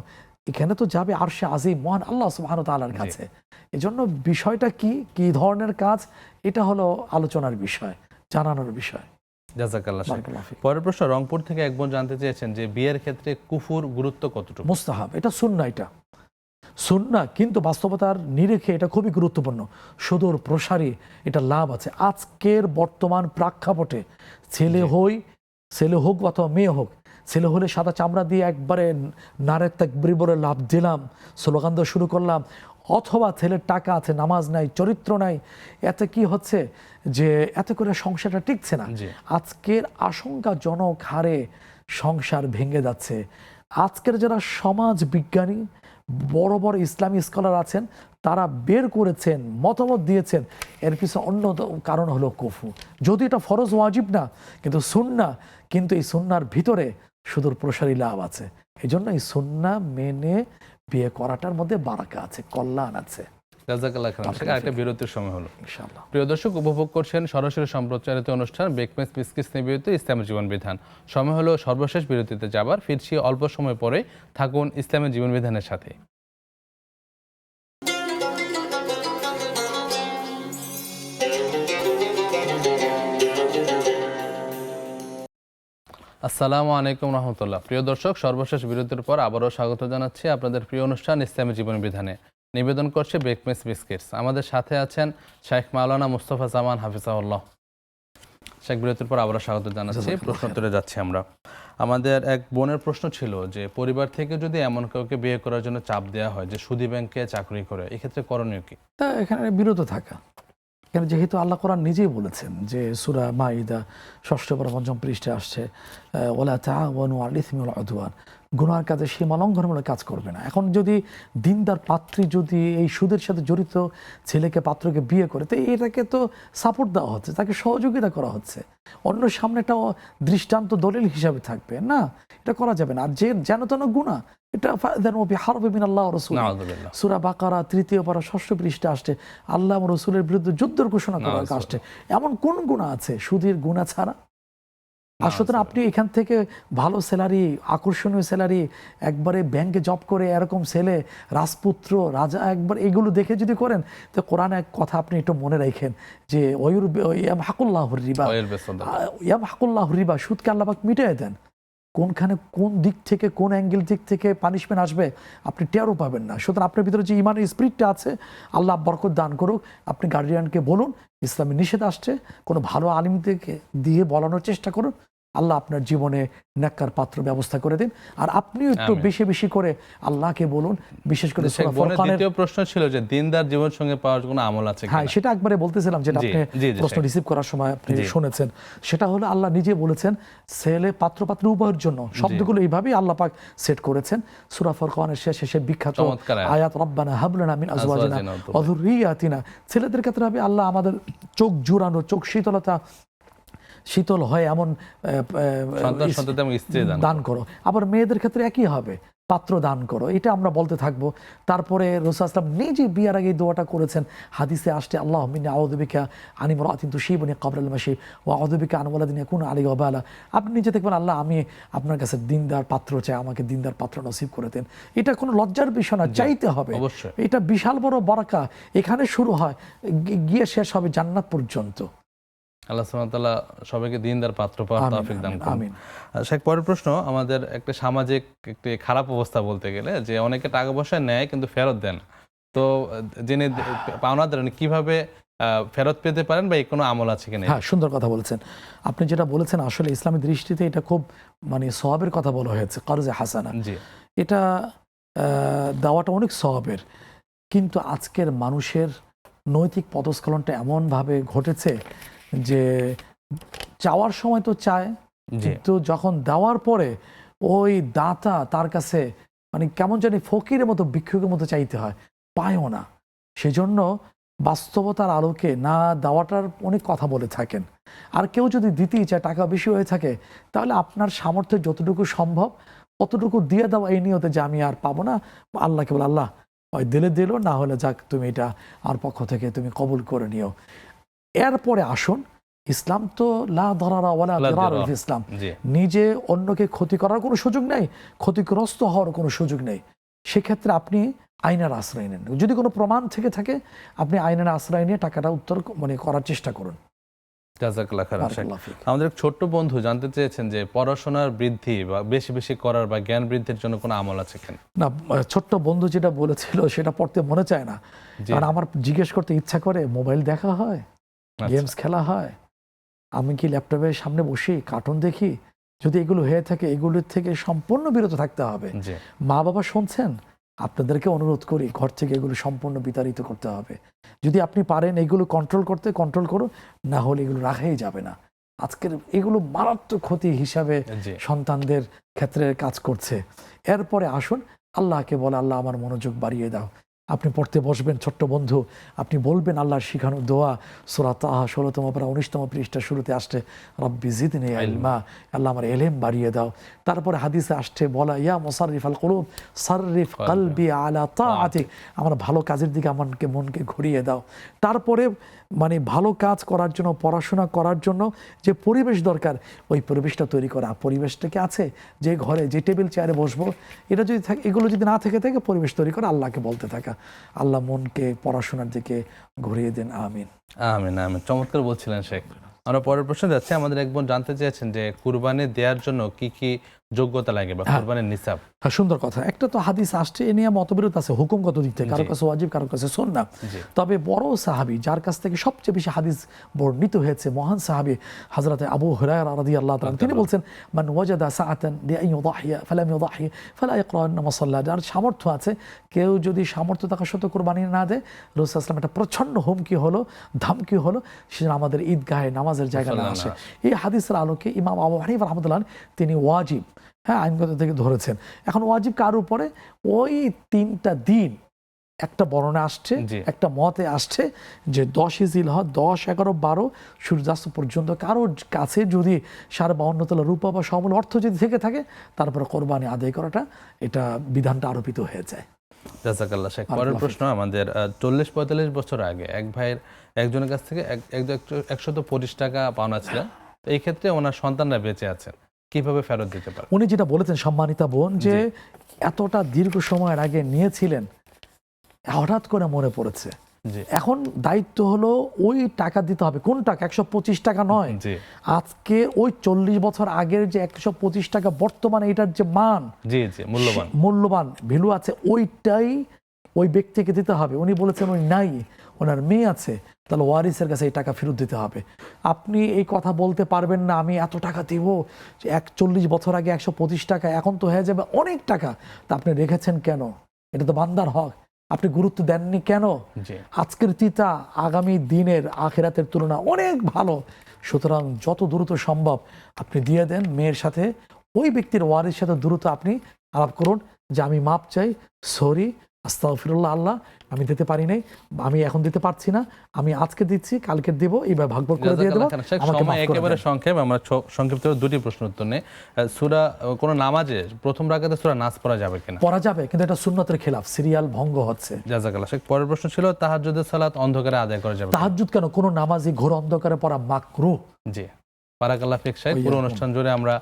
এখানে তো যাবে আরশে আজিম মহান আল্লাহ সুবহানাহু ওয়া তাআলার কাছে। এজন্য বিষয়টা কি ধরনের কাজ, এটা হলো আলোচনার বিষয়, জানানোর বিষয়। জাযাকাল্লাহ। পরের প্রশ্ন, রংপুর থেকে এক বোন জানতে চেয়েছেন যে বিয়ের ক্ষেত্রে কুফুর গুরুত্ব কতটুকু? মুস্তাহাব, এটা সুন্নাহ, এটা সুন্নাহ, কিন্তু বাস্তবতার নিরিখে এটা খুবই গুরুত্বপূর্ণ, সুদূর প্রসারী এটা লাভ আছে। আজকের বর্তমান প্রেক্ষাপটে ছেলে হোক অথবা মেয়ে হোক, ছেলে হলে সাদা চামড়া দিয়ে একবারে নারে তাকবীর বলে লাভ দিলাম, স্লোগান দেওয়া শুরু করলাম, অথবা ছেলের টাকা আছে, নামাজ নাই, চরিত্র নাই, এতে কি হচ্ছে যে এত করে সংসারটা টিকছে না। আজকের আশঙ্কাজনক হারে সংসার ভেঙে যাচ্ছে। আজকের যারা সমাজ বিজ্ঞানী, বড় বড় ইসলামী স্কলার আছেন, তারা বের করেছেন, মতামত দিয়েছেন, এর পিছনে অন্য কারণ হলো কুফু। যদি এটা ফরজ ওয়াজিব না, কিন্তু সুন্নাহ, কিন্তু এই সুন্নাহর ভিতরে সুদূর প্রসারী লাভ আছে। এই জন্য এই সুন্নাহ মেনে বিয়ে করাটার মধ্যে বারাকা আছে, কল্যাণ আছে। জাযাকাল্লাহ খাইর। একটা বিরতির সময় হলো ইনশাআল্লাহ। প্রিয় দর্শক, উপভোগ করছেন সরাসরি সম্প্রচারিত অনুষ্ঠান ব্রেকমেন্স বিস্কিস নিবেদিত ইসলামের জীবন বিধান। সময় হলো সর্বশেষ বিরতিতে যাবার, ফিরছি অল্প সময় পরে। থাকুন ইসলামের জীবন বিধানের সাথে। আসসালামু আলাইকুম রহমতুল্লাহ। প্রিয় দর্শক, সর্বশেষ বিরতির পর আবারও স্বাগত জানাচ্ছি আপনাদের প্রিয় অনুষ্ঠান ইসলামী জীবন বিধানে। নিবেদন করছে ব্রেকমেন্স বিস্কিটস। আমাদের সাথে আছেন শেখ মাওলানা মুস্তাফা জামান হাফিজাহুল্লাহ। শেখ, বিরতির পর আবারও স্বাগত জানাচ্ছি। প্রশ্নোত্তরে যাচ্ছি আমরা। আমাদের এক বোনের প্রশ্ন ছিল যে পরিবার থেকে যদি এমন কাউকে বিয়ে করার জন্য চাপ দেওয়া হয় যে সুদী ব্যাংকে চাকরি করে, এক্ষেত্রে করণীয় কি? তা এখানে বিরত থাকা, এখানে যেহেতু আল্লাহ কোরআন নিজেই বলেছেন যে সূরা মাইদা 6 পারা 5ম পৃষ্ঠাে আসছে ওয়ালা তাআওয়ানু আলাল ইসমি ওয়াল উদওয়ান, গুনার কাজে সীমা লঙ্ঘনমূলক কাজ করবে না। এখন যদি দিনদার পাত্রী যদি এই সুদের সাথে জড়িত ছেলেকে পাত্রকে বিয়ে করে, তো এটাকে তো সাপোর্ট দেওয়া হচ্ছে, তাকে সহযোগিতা করা হচ্ছে, অন্য সামনে একটা দৃষ্টান্ত দলিল হিসাবে থাকবে না, এটা করা যাবে না। আর যে যেন তেন গুনাহ, এটা হারবে মিনাল্লাহ ওয়া রাসূলিহি, নাউযুবিল্লাহ। সূরা বাকারা 3 পারা 6 পৃষ্ঠা আসছে আল্লাহ এবং রাসূলের বিরুদ্ধে যুদ্ধের ঘোষণা করা আসছে। এমন কোন গুনাহ আছে সুদের গুনাহ ছাড়া? আর সুতরাং আপনি এখান থেকে ভালো স্যালারি, আকর্ষণীয় স্যালারি, একবারে ব্যাংকে জব করে এরকম ছেলে, রাজপুত্র, রাজা, একবার এগুলো দেখে যদি করেন, তো কোরআনে এক কথা আপনি একটু মনে রাখেন যে ইয়ামহাকুল্লাহুর রিবা, সুদকে আল্লাহ পাক মিটিয়ে দেন। কোনখানে কোন দিক থেকে, কোন অ্যাঙ্গেল দিক থেকে পানিশমেন্ট আসবে আপনি টেরও পাবেন না। সুতরাং আপনার ভিতরে যে ইমানের স্পিরিটটা আছে, আল্লাহ বরকত দান করুক। আপনি গার্ডিয়ানকে বলুন ইসলামে নিষেধ আসছে, কোনো ভালো আলিমদেরকে দিয়ে বলানোর চেষ্টা করুন, আল্লাহ আপনার জীবনে নেককার পাত্র ব্যবস্থা করে দিন। আর আপনিও একটু বেশি বেশি করে আল্লাহকে বলুন, বিশেষ করে সূরা ফুরকানের দ্বিতীয় প্রশ্ন ছিল যে দিনদার জীবন সঙ্গে পাওয়ার কোনো আমল আছে কিনা? হ্যাঁ, সেটা একবারে বলতেছিলাম, যেটা আপনি প্রশ্ন রিসিভ করার সময় আপনি শুনেছেন। সেটা হলো আল্লাহ নিজে বলেছেন ছেলে পাত্র পাত্র উভয়ের জন্য, শব্দগুলো এইভাবেই আল্লাহ পাক সেট করেছেন। সূরা ফুরকানের শেষে বিখ্যাত আয়াত রব্বানা হাব লানা মিন আজওয়াজিনা ওয়া যুররিয়াতিনা, ছেলেদের ক্ষেত্রে হবে আল্লাহ আমাদের চোখ জুড়ানো, চোখ শীতল হয় এমন দান করো। আবার মেয়েদের ক্ষেত্রে একই হবে, পাত্র দান করো, এটা আমরা বলতে থাকবো। তারপরে রাসূল সাল্লাল্লাহু আলাইহি ওয়াসাল্লাম নিজে বিয়ার আগে দোয়াটা করেছেন, হাদিসে আসছে আল্লাহুম্মা ইন্নী আউযু বিকা আন ইমরাআতিন তুসীবুনি ক্বাবলাল মাশি ওয়া আউযু বিকা আন ওয়ালাদিন ইয়াকুনু আলাইহি ওয়াবালা। আপনি নিজে দেখবেন আল্লাহ আমি আপনার কাছে দিনদার পাত্র চাই, আমাকে দিনদার পাত্র নসিব করে দেন। এটা কোনো লজ্জার বিষয় না, চাইতে হবে। এটা বিশাল বড় বরকা, এখানে শুরু হয়, গিয়ে শেষ হবে জান্নাত পর্যন্ত। আল্লাহ সুবহানাহু ওয়া তাআলা সবাইকে দিনদার পাত্র পাওয়ার তৌফিক দান করুন। আমিন। শেখ, পরের প্রশ্ন আমাদের একটা সামাজিক একটি খারাপ অবস্থা বলতে গেলে, যে অনেকে টাকা পয়সা নেয় কিন্তু ফেরত দেন, তো যিনি পাওনাদার কিভাবে ফেরত পেতে পারেন বা কোনো আমল আছে কিনা? হ্যাঁ, সুন্দর কথা বলেছেন আপনি। যেটা বলেছেন আসলে ইসলামের দৃষ্টিতে এটা খুব সওয়াবের কথা বলা হয়েছে, কর্জে হাসানা। এটা দেওয়াটা অনেক সওয়াবের, কিন্তু আজকের মানুষের নৈতিক পদস্খলনটা এমনভাবে ঘটেছে যে চাওয়ার সময় তো চায়, কিন্তু যখন দেওয়ার পরে ওই দাতা তার কাছে কেমন জানি ফকিরের মতো, ভিক্ষুকের মতো চাইতে হয়, পায়ও না। সেজন্য বাস্তবতার আলোকে না দেওয়াটার অনেক কথা বলে থাকেন। আর কেউ যদি দিতেই চায়, টাকা বেশি হয়ে থাকে, তাহলে আপনার সামর্থ্যে যতটুকু সম্ভব অতটুকু দিয়ে দেওয়া, এই নিয়তে যে আমি আর পাবো না, আল্লাহকে বলে আল্লাহ হয় দিলে দিল, না হলে যাক তুমি এটা আর পক্ষ থেকে তুমি কবুল করে নিও। এরপরে আসুন, ইসলাম তো লা দারারা ওয়ালা দিরার, ইসলাম নিজে অন্যকে ক্ষতি করার কোনো সুযোগ নেই, ক্ষতিগ্রস্ত হওয়ার কোনো সুযোগ নেই। সেক্ষেত্রে আপনি আইনের আশ্রয় নেন, যদি কোনো প্রমাণ থেকে থাকে আপনি আইনের আশ্রয় নিয়ে টাকাটা উত্তর করার চেষ্টা করুন। জাযাকাল্লাহ খাইরান। আমাদের এক ছোট্ট বন্ধু জানতে চেয়েছেন যে পড়াশোনার বৃদ্ধি বা বেশি বেশি করার বা জ্ঞান বৃদ্ধির জন্য কোনো আমল আছে কিনা? না, ছোট্ট বন্ধু যেটা বলেছিল সেটা পড়তে মনে চায় না, কারণ আমার জিজ্ঞেস করতে ইচ্ছা করে, মোবাইল দেখা হয়, গেমস খেলা হয়, আমি কি ল্যাপটপের সামনে বসি কার্টুন দেখি? যদি এগুলো হয়ে থাকে, এগুলোর থেকে সম্পূর্ণ বিরত থাকতে হবে। মা বাবা শুনছেন, আপনাদেরকে অনুরোধ করি ঘর থেকে এগুলো সম্পূর্ণ বিতাড়িত করতে হবে। যদি আপনি পারেন এগুলো কন্ট্রোল করতে, কন্ট্রোল করো, না হলে এগুলো রাখাই যাবে না। আজকের এগুলো মারাত্মক ক্ষতি হিসাবে সন্তানদের ক্ষেত্রে কাজ করছে। এরপরে আসুন আল্লাহকে বলে, আল্লাহ আমার মনোযোগ বাড়িয়ে দাও। আপনি পড়তে বসবেন ছোট্ট বন্ধু, আপনি বলবেন আল্লাহর শিখানো দোয়া, সূরা তাহা 16তম পারা 19তম পৃষ্ঠা শুরুতে আসছে রব্বি জিদনি ইলমা, আল্লাহ আমার ইলম বাড়িয়ে দাও। তারপরে হাদিসে আসছে বলা, ইয়া মুসাররিফাল কুলুব সাররিফ কলবি আলা তাআতিক, আমার ভালো কাজের দিকে আমাকে মনকে ঘুরিয়ে দাও। তারপরে ভালো কাজ করার জন্য, পড়াশোনা করার জন্য যে পরিবেশ দরকার, ওই পরিবেশটা তৈরি করা। পরিবেশটাকে আছে যে ঘরে, যে টেবিল চেয়ারে বসবো, এটা যদি থাকে, এগুলো যদি না থেকে থাকে, পরিবেশ তৈরি করে আল্লাহকে বলতে থাকা, আল্লাহ মনকে পড়াশোনার দিকে ঘুরিয়ে দেন। আমিন আমিন আমিন। চমৎকার বলছিলেন শেখ। আমরা পরের প্রশ্নে যাচ্ছি। আমাদের এক বোন জানতে চেয়েছেন যে কুরবানি দেওয়ার জন্য কি কি যোগ্যতা লাগে বা কুরবানির নিসাব? হ্যাঁ, সুন্দর কথা। একটা তো হাদিস আসছে, এ নিয়ে মতবিরোধ আছে হুকুমগত দিক থেকে, কারো কাছে ওয়াজিব, কারো কাছে সুন্নাহ। তবে বড় সাহাবী যার কাছ থেকে সবচেয়ে বেশি হাদিস বর্ণিত হয়েছে, মহান সাহাবী হযরতে আবু হুরায়রা রাদিয়াল্লাহু তাআলা, তিনি বলছেন, মান ওয়াজাদা সাআতান লিআন ইউদাহিয়া ফালাম ইউদাহি ফালা ইয়াকরা'আন্না মাসাল্লা। যার সামর্থ্য আছে, কেউ যদি সামর্থ্য থাকা সত্ত্বেও কুরবানি না দেয়, রাসূল সাল্লাল্লাহু আলাইহি ওয়াসাল্লাম একটা প্রচন্ড হুমকি হলো, ধামকি হলো, সে আমাদের ঈদগাহে নামাজের জায়গা না আসে। এই হাদিসের আলোকে ইমাম আবু হানিফা রাহমাতুল্লাহ তিনি ওয়াজিব, হ্যাঁ, আইনগত থেকে ধরেছেন। এখন ওয়াজিব কার উপরে? ওই 3টা দিন, একটা বর্ণনা আসছে, একটা মতে আসছে যে 10 জিলহজ, 10, 11, 12 সূর্যাস্ত পর্যন্ত কারোর কাছে যদি 52.5 তোলা রূপা বা সমমূল্য অর্থ যদি থেকে থাকে, তারপরে কোরবানি আদায় করাটা, এটা বিধানটা আরোপিত হয়ে যায়। জাযাকাল্লাহ শেখ। পরের প্রশ্ন, আমাদের 40-45 বছর আগে এক ভাইয়ের একজনের কাছ থেকে 125 টাকা পাওনা ছিল। এই ক্ষেত্রে ওনার সন্তানরা বেঁচে আছেন, কিভাবে ফেরত দিতে পারে? উনি যেটা বলেছেন সম্মানিতা বোন, যে এতটা দীর্ঘ সময়ের আগে নিয়েছিলেন, হঠাৎ করে মনে পড়েছে, এখন দায়িত্ব হলো ওই টাকা দিতে হবে। কোন টাকা? 125 টাকা নয়, আজকে ওই 40 বছর আগের যে 125 টাকা, বর্তমানে এটার যে মান, মূল্যবান ভ্যালু আছে, ওইটাই ওই ব্যক্তিকে দিতে হবে। উনি বলেছেন ওই নাই, ওনার মেয়ে আছে, তাহলে ওয়ারিসের কাছে এই টাকা ফেরত দিতে হবে। আপনি এই কথা বলতে পারবেন না আমি এত টাকা দিব, 40 বছর আগে 125 টাকা, এখন তো হয়ে যাবে অনেক টাকা, তা আপনি রেখেছেন কেন? এটা তো বান্দার হক, আপনি গুরুত্ব দেননি কেন? আজকের তিতা আগামী দিনের আখিরাতের তুলনা অনেক ভালো। সুতরাং যত দ্রুত সম্ভব আপনি দিয়ে দেন মেয়ের সাথে, ওই ব্যক্তির ওয়ারিস সাথে দ্রুত আপনি আলাপ করুন যে আমি মাপ চাই, সরি, আস্তাগফিরুল্লাহ, আল্লাহ আমি দিতে পারি নাই, আমি এখন দিতে পারছি না, আমি আজকে দিচ্ছি, কালকে দেব, এইভাবে ভাগ করে দিয়ে দেবো। একেবারে সংক্ষেপ, আমরা সংক্ষিপ্ত 2টি প্রশ্ন উত্তর নেই। সূরা, কোন নামাজে প্রথম রাকাতে সূরা নাস পড়া যাবে কিনা? পড়া যাবে, কিন্তু এটা সুন্নতের খেলাফ, সিরিয়াল ভঙ্গ হচ্ছে। জাযাকাল্লাহ শেখ। পরের প্রশ্ন ছিল তাহাজ্জুদের সালাত অন্ধকারে আদায় করা যাবে? তাহাজ্জুদ কেন, কোন নামাজি ঘোর অন্ধকারে পড়া মাকরুহ। জি, বারাকাল্লাহ ফিক সাহেব। পুরো অনুষ্ঠান জুড়ে আমরা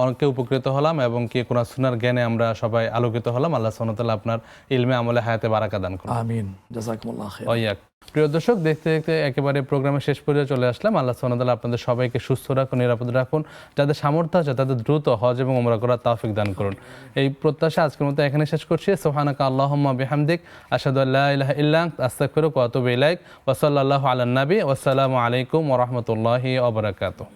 অনেকে উপকৃত হলাম এবং কি কোরআন সুন্নাহর জ্ঞানে আমরা সবাই আলোকিত হলাম। আল্লাহ সুবহানাহু ওয়া তাআলা আপনার ইলমে আমলে হায়াতে বারাকা দান করুন। আমিন। জাযাকুমুল্লাহ খাইর। ওয়াইয়াক। প্রিয় দর্শক, দেখতে দেখতে একেবারে প্রোগ্রামের শেষ পর্যায়ে চলে আসলাম। আল্লাহ সুবহানাহু ওয়া তাআলা আপনাদের সবাইকে সুস্থ রাখুন, নিরাপদ রাখুন, যাদের সামর্থ্য আছে তাদের দ্রুত হজ এবং উমরা করার তৌফিক দান করুন। এই প্রত্যাশা আজকের মতো এখানে শেষ করছি। সুবহানাকা আল্লাহুম্মা বিহামদিক, আশহাদু আল্লা ইলাহা ইল্লা আনতা, আস্তাগফিরুকা ওয়া আতুবু ইলাইক, ওয়া সাল্লাল্লাহু আলান নবী, ওয়া আসসালামু আলাইকুম ওয়া রাহমাতুল্লাহি ওয়া বারাকাতুহু।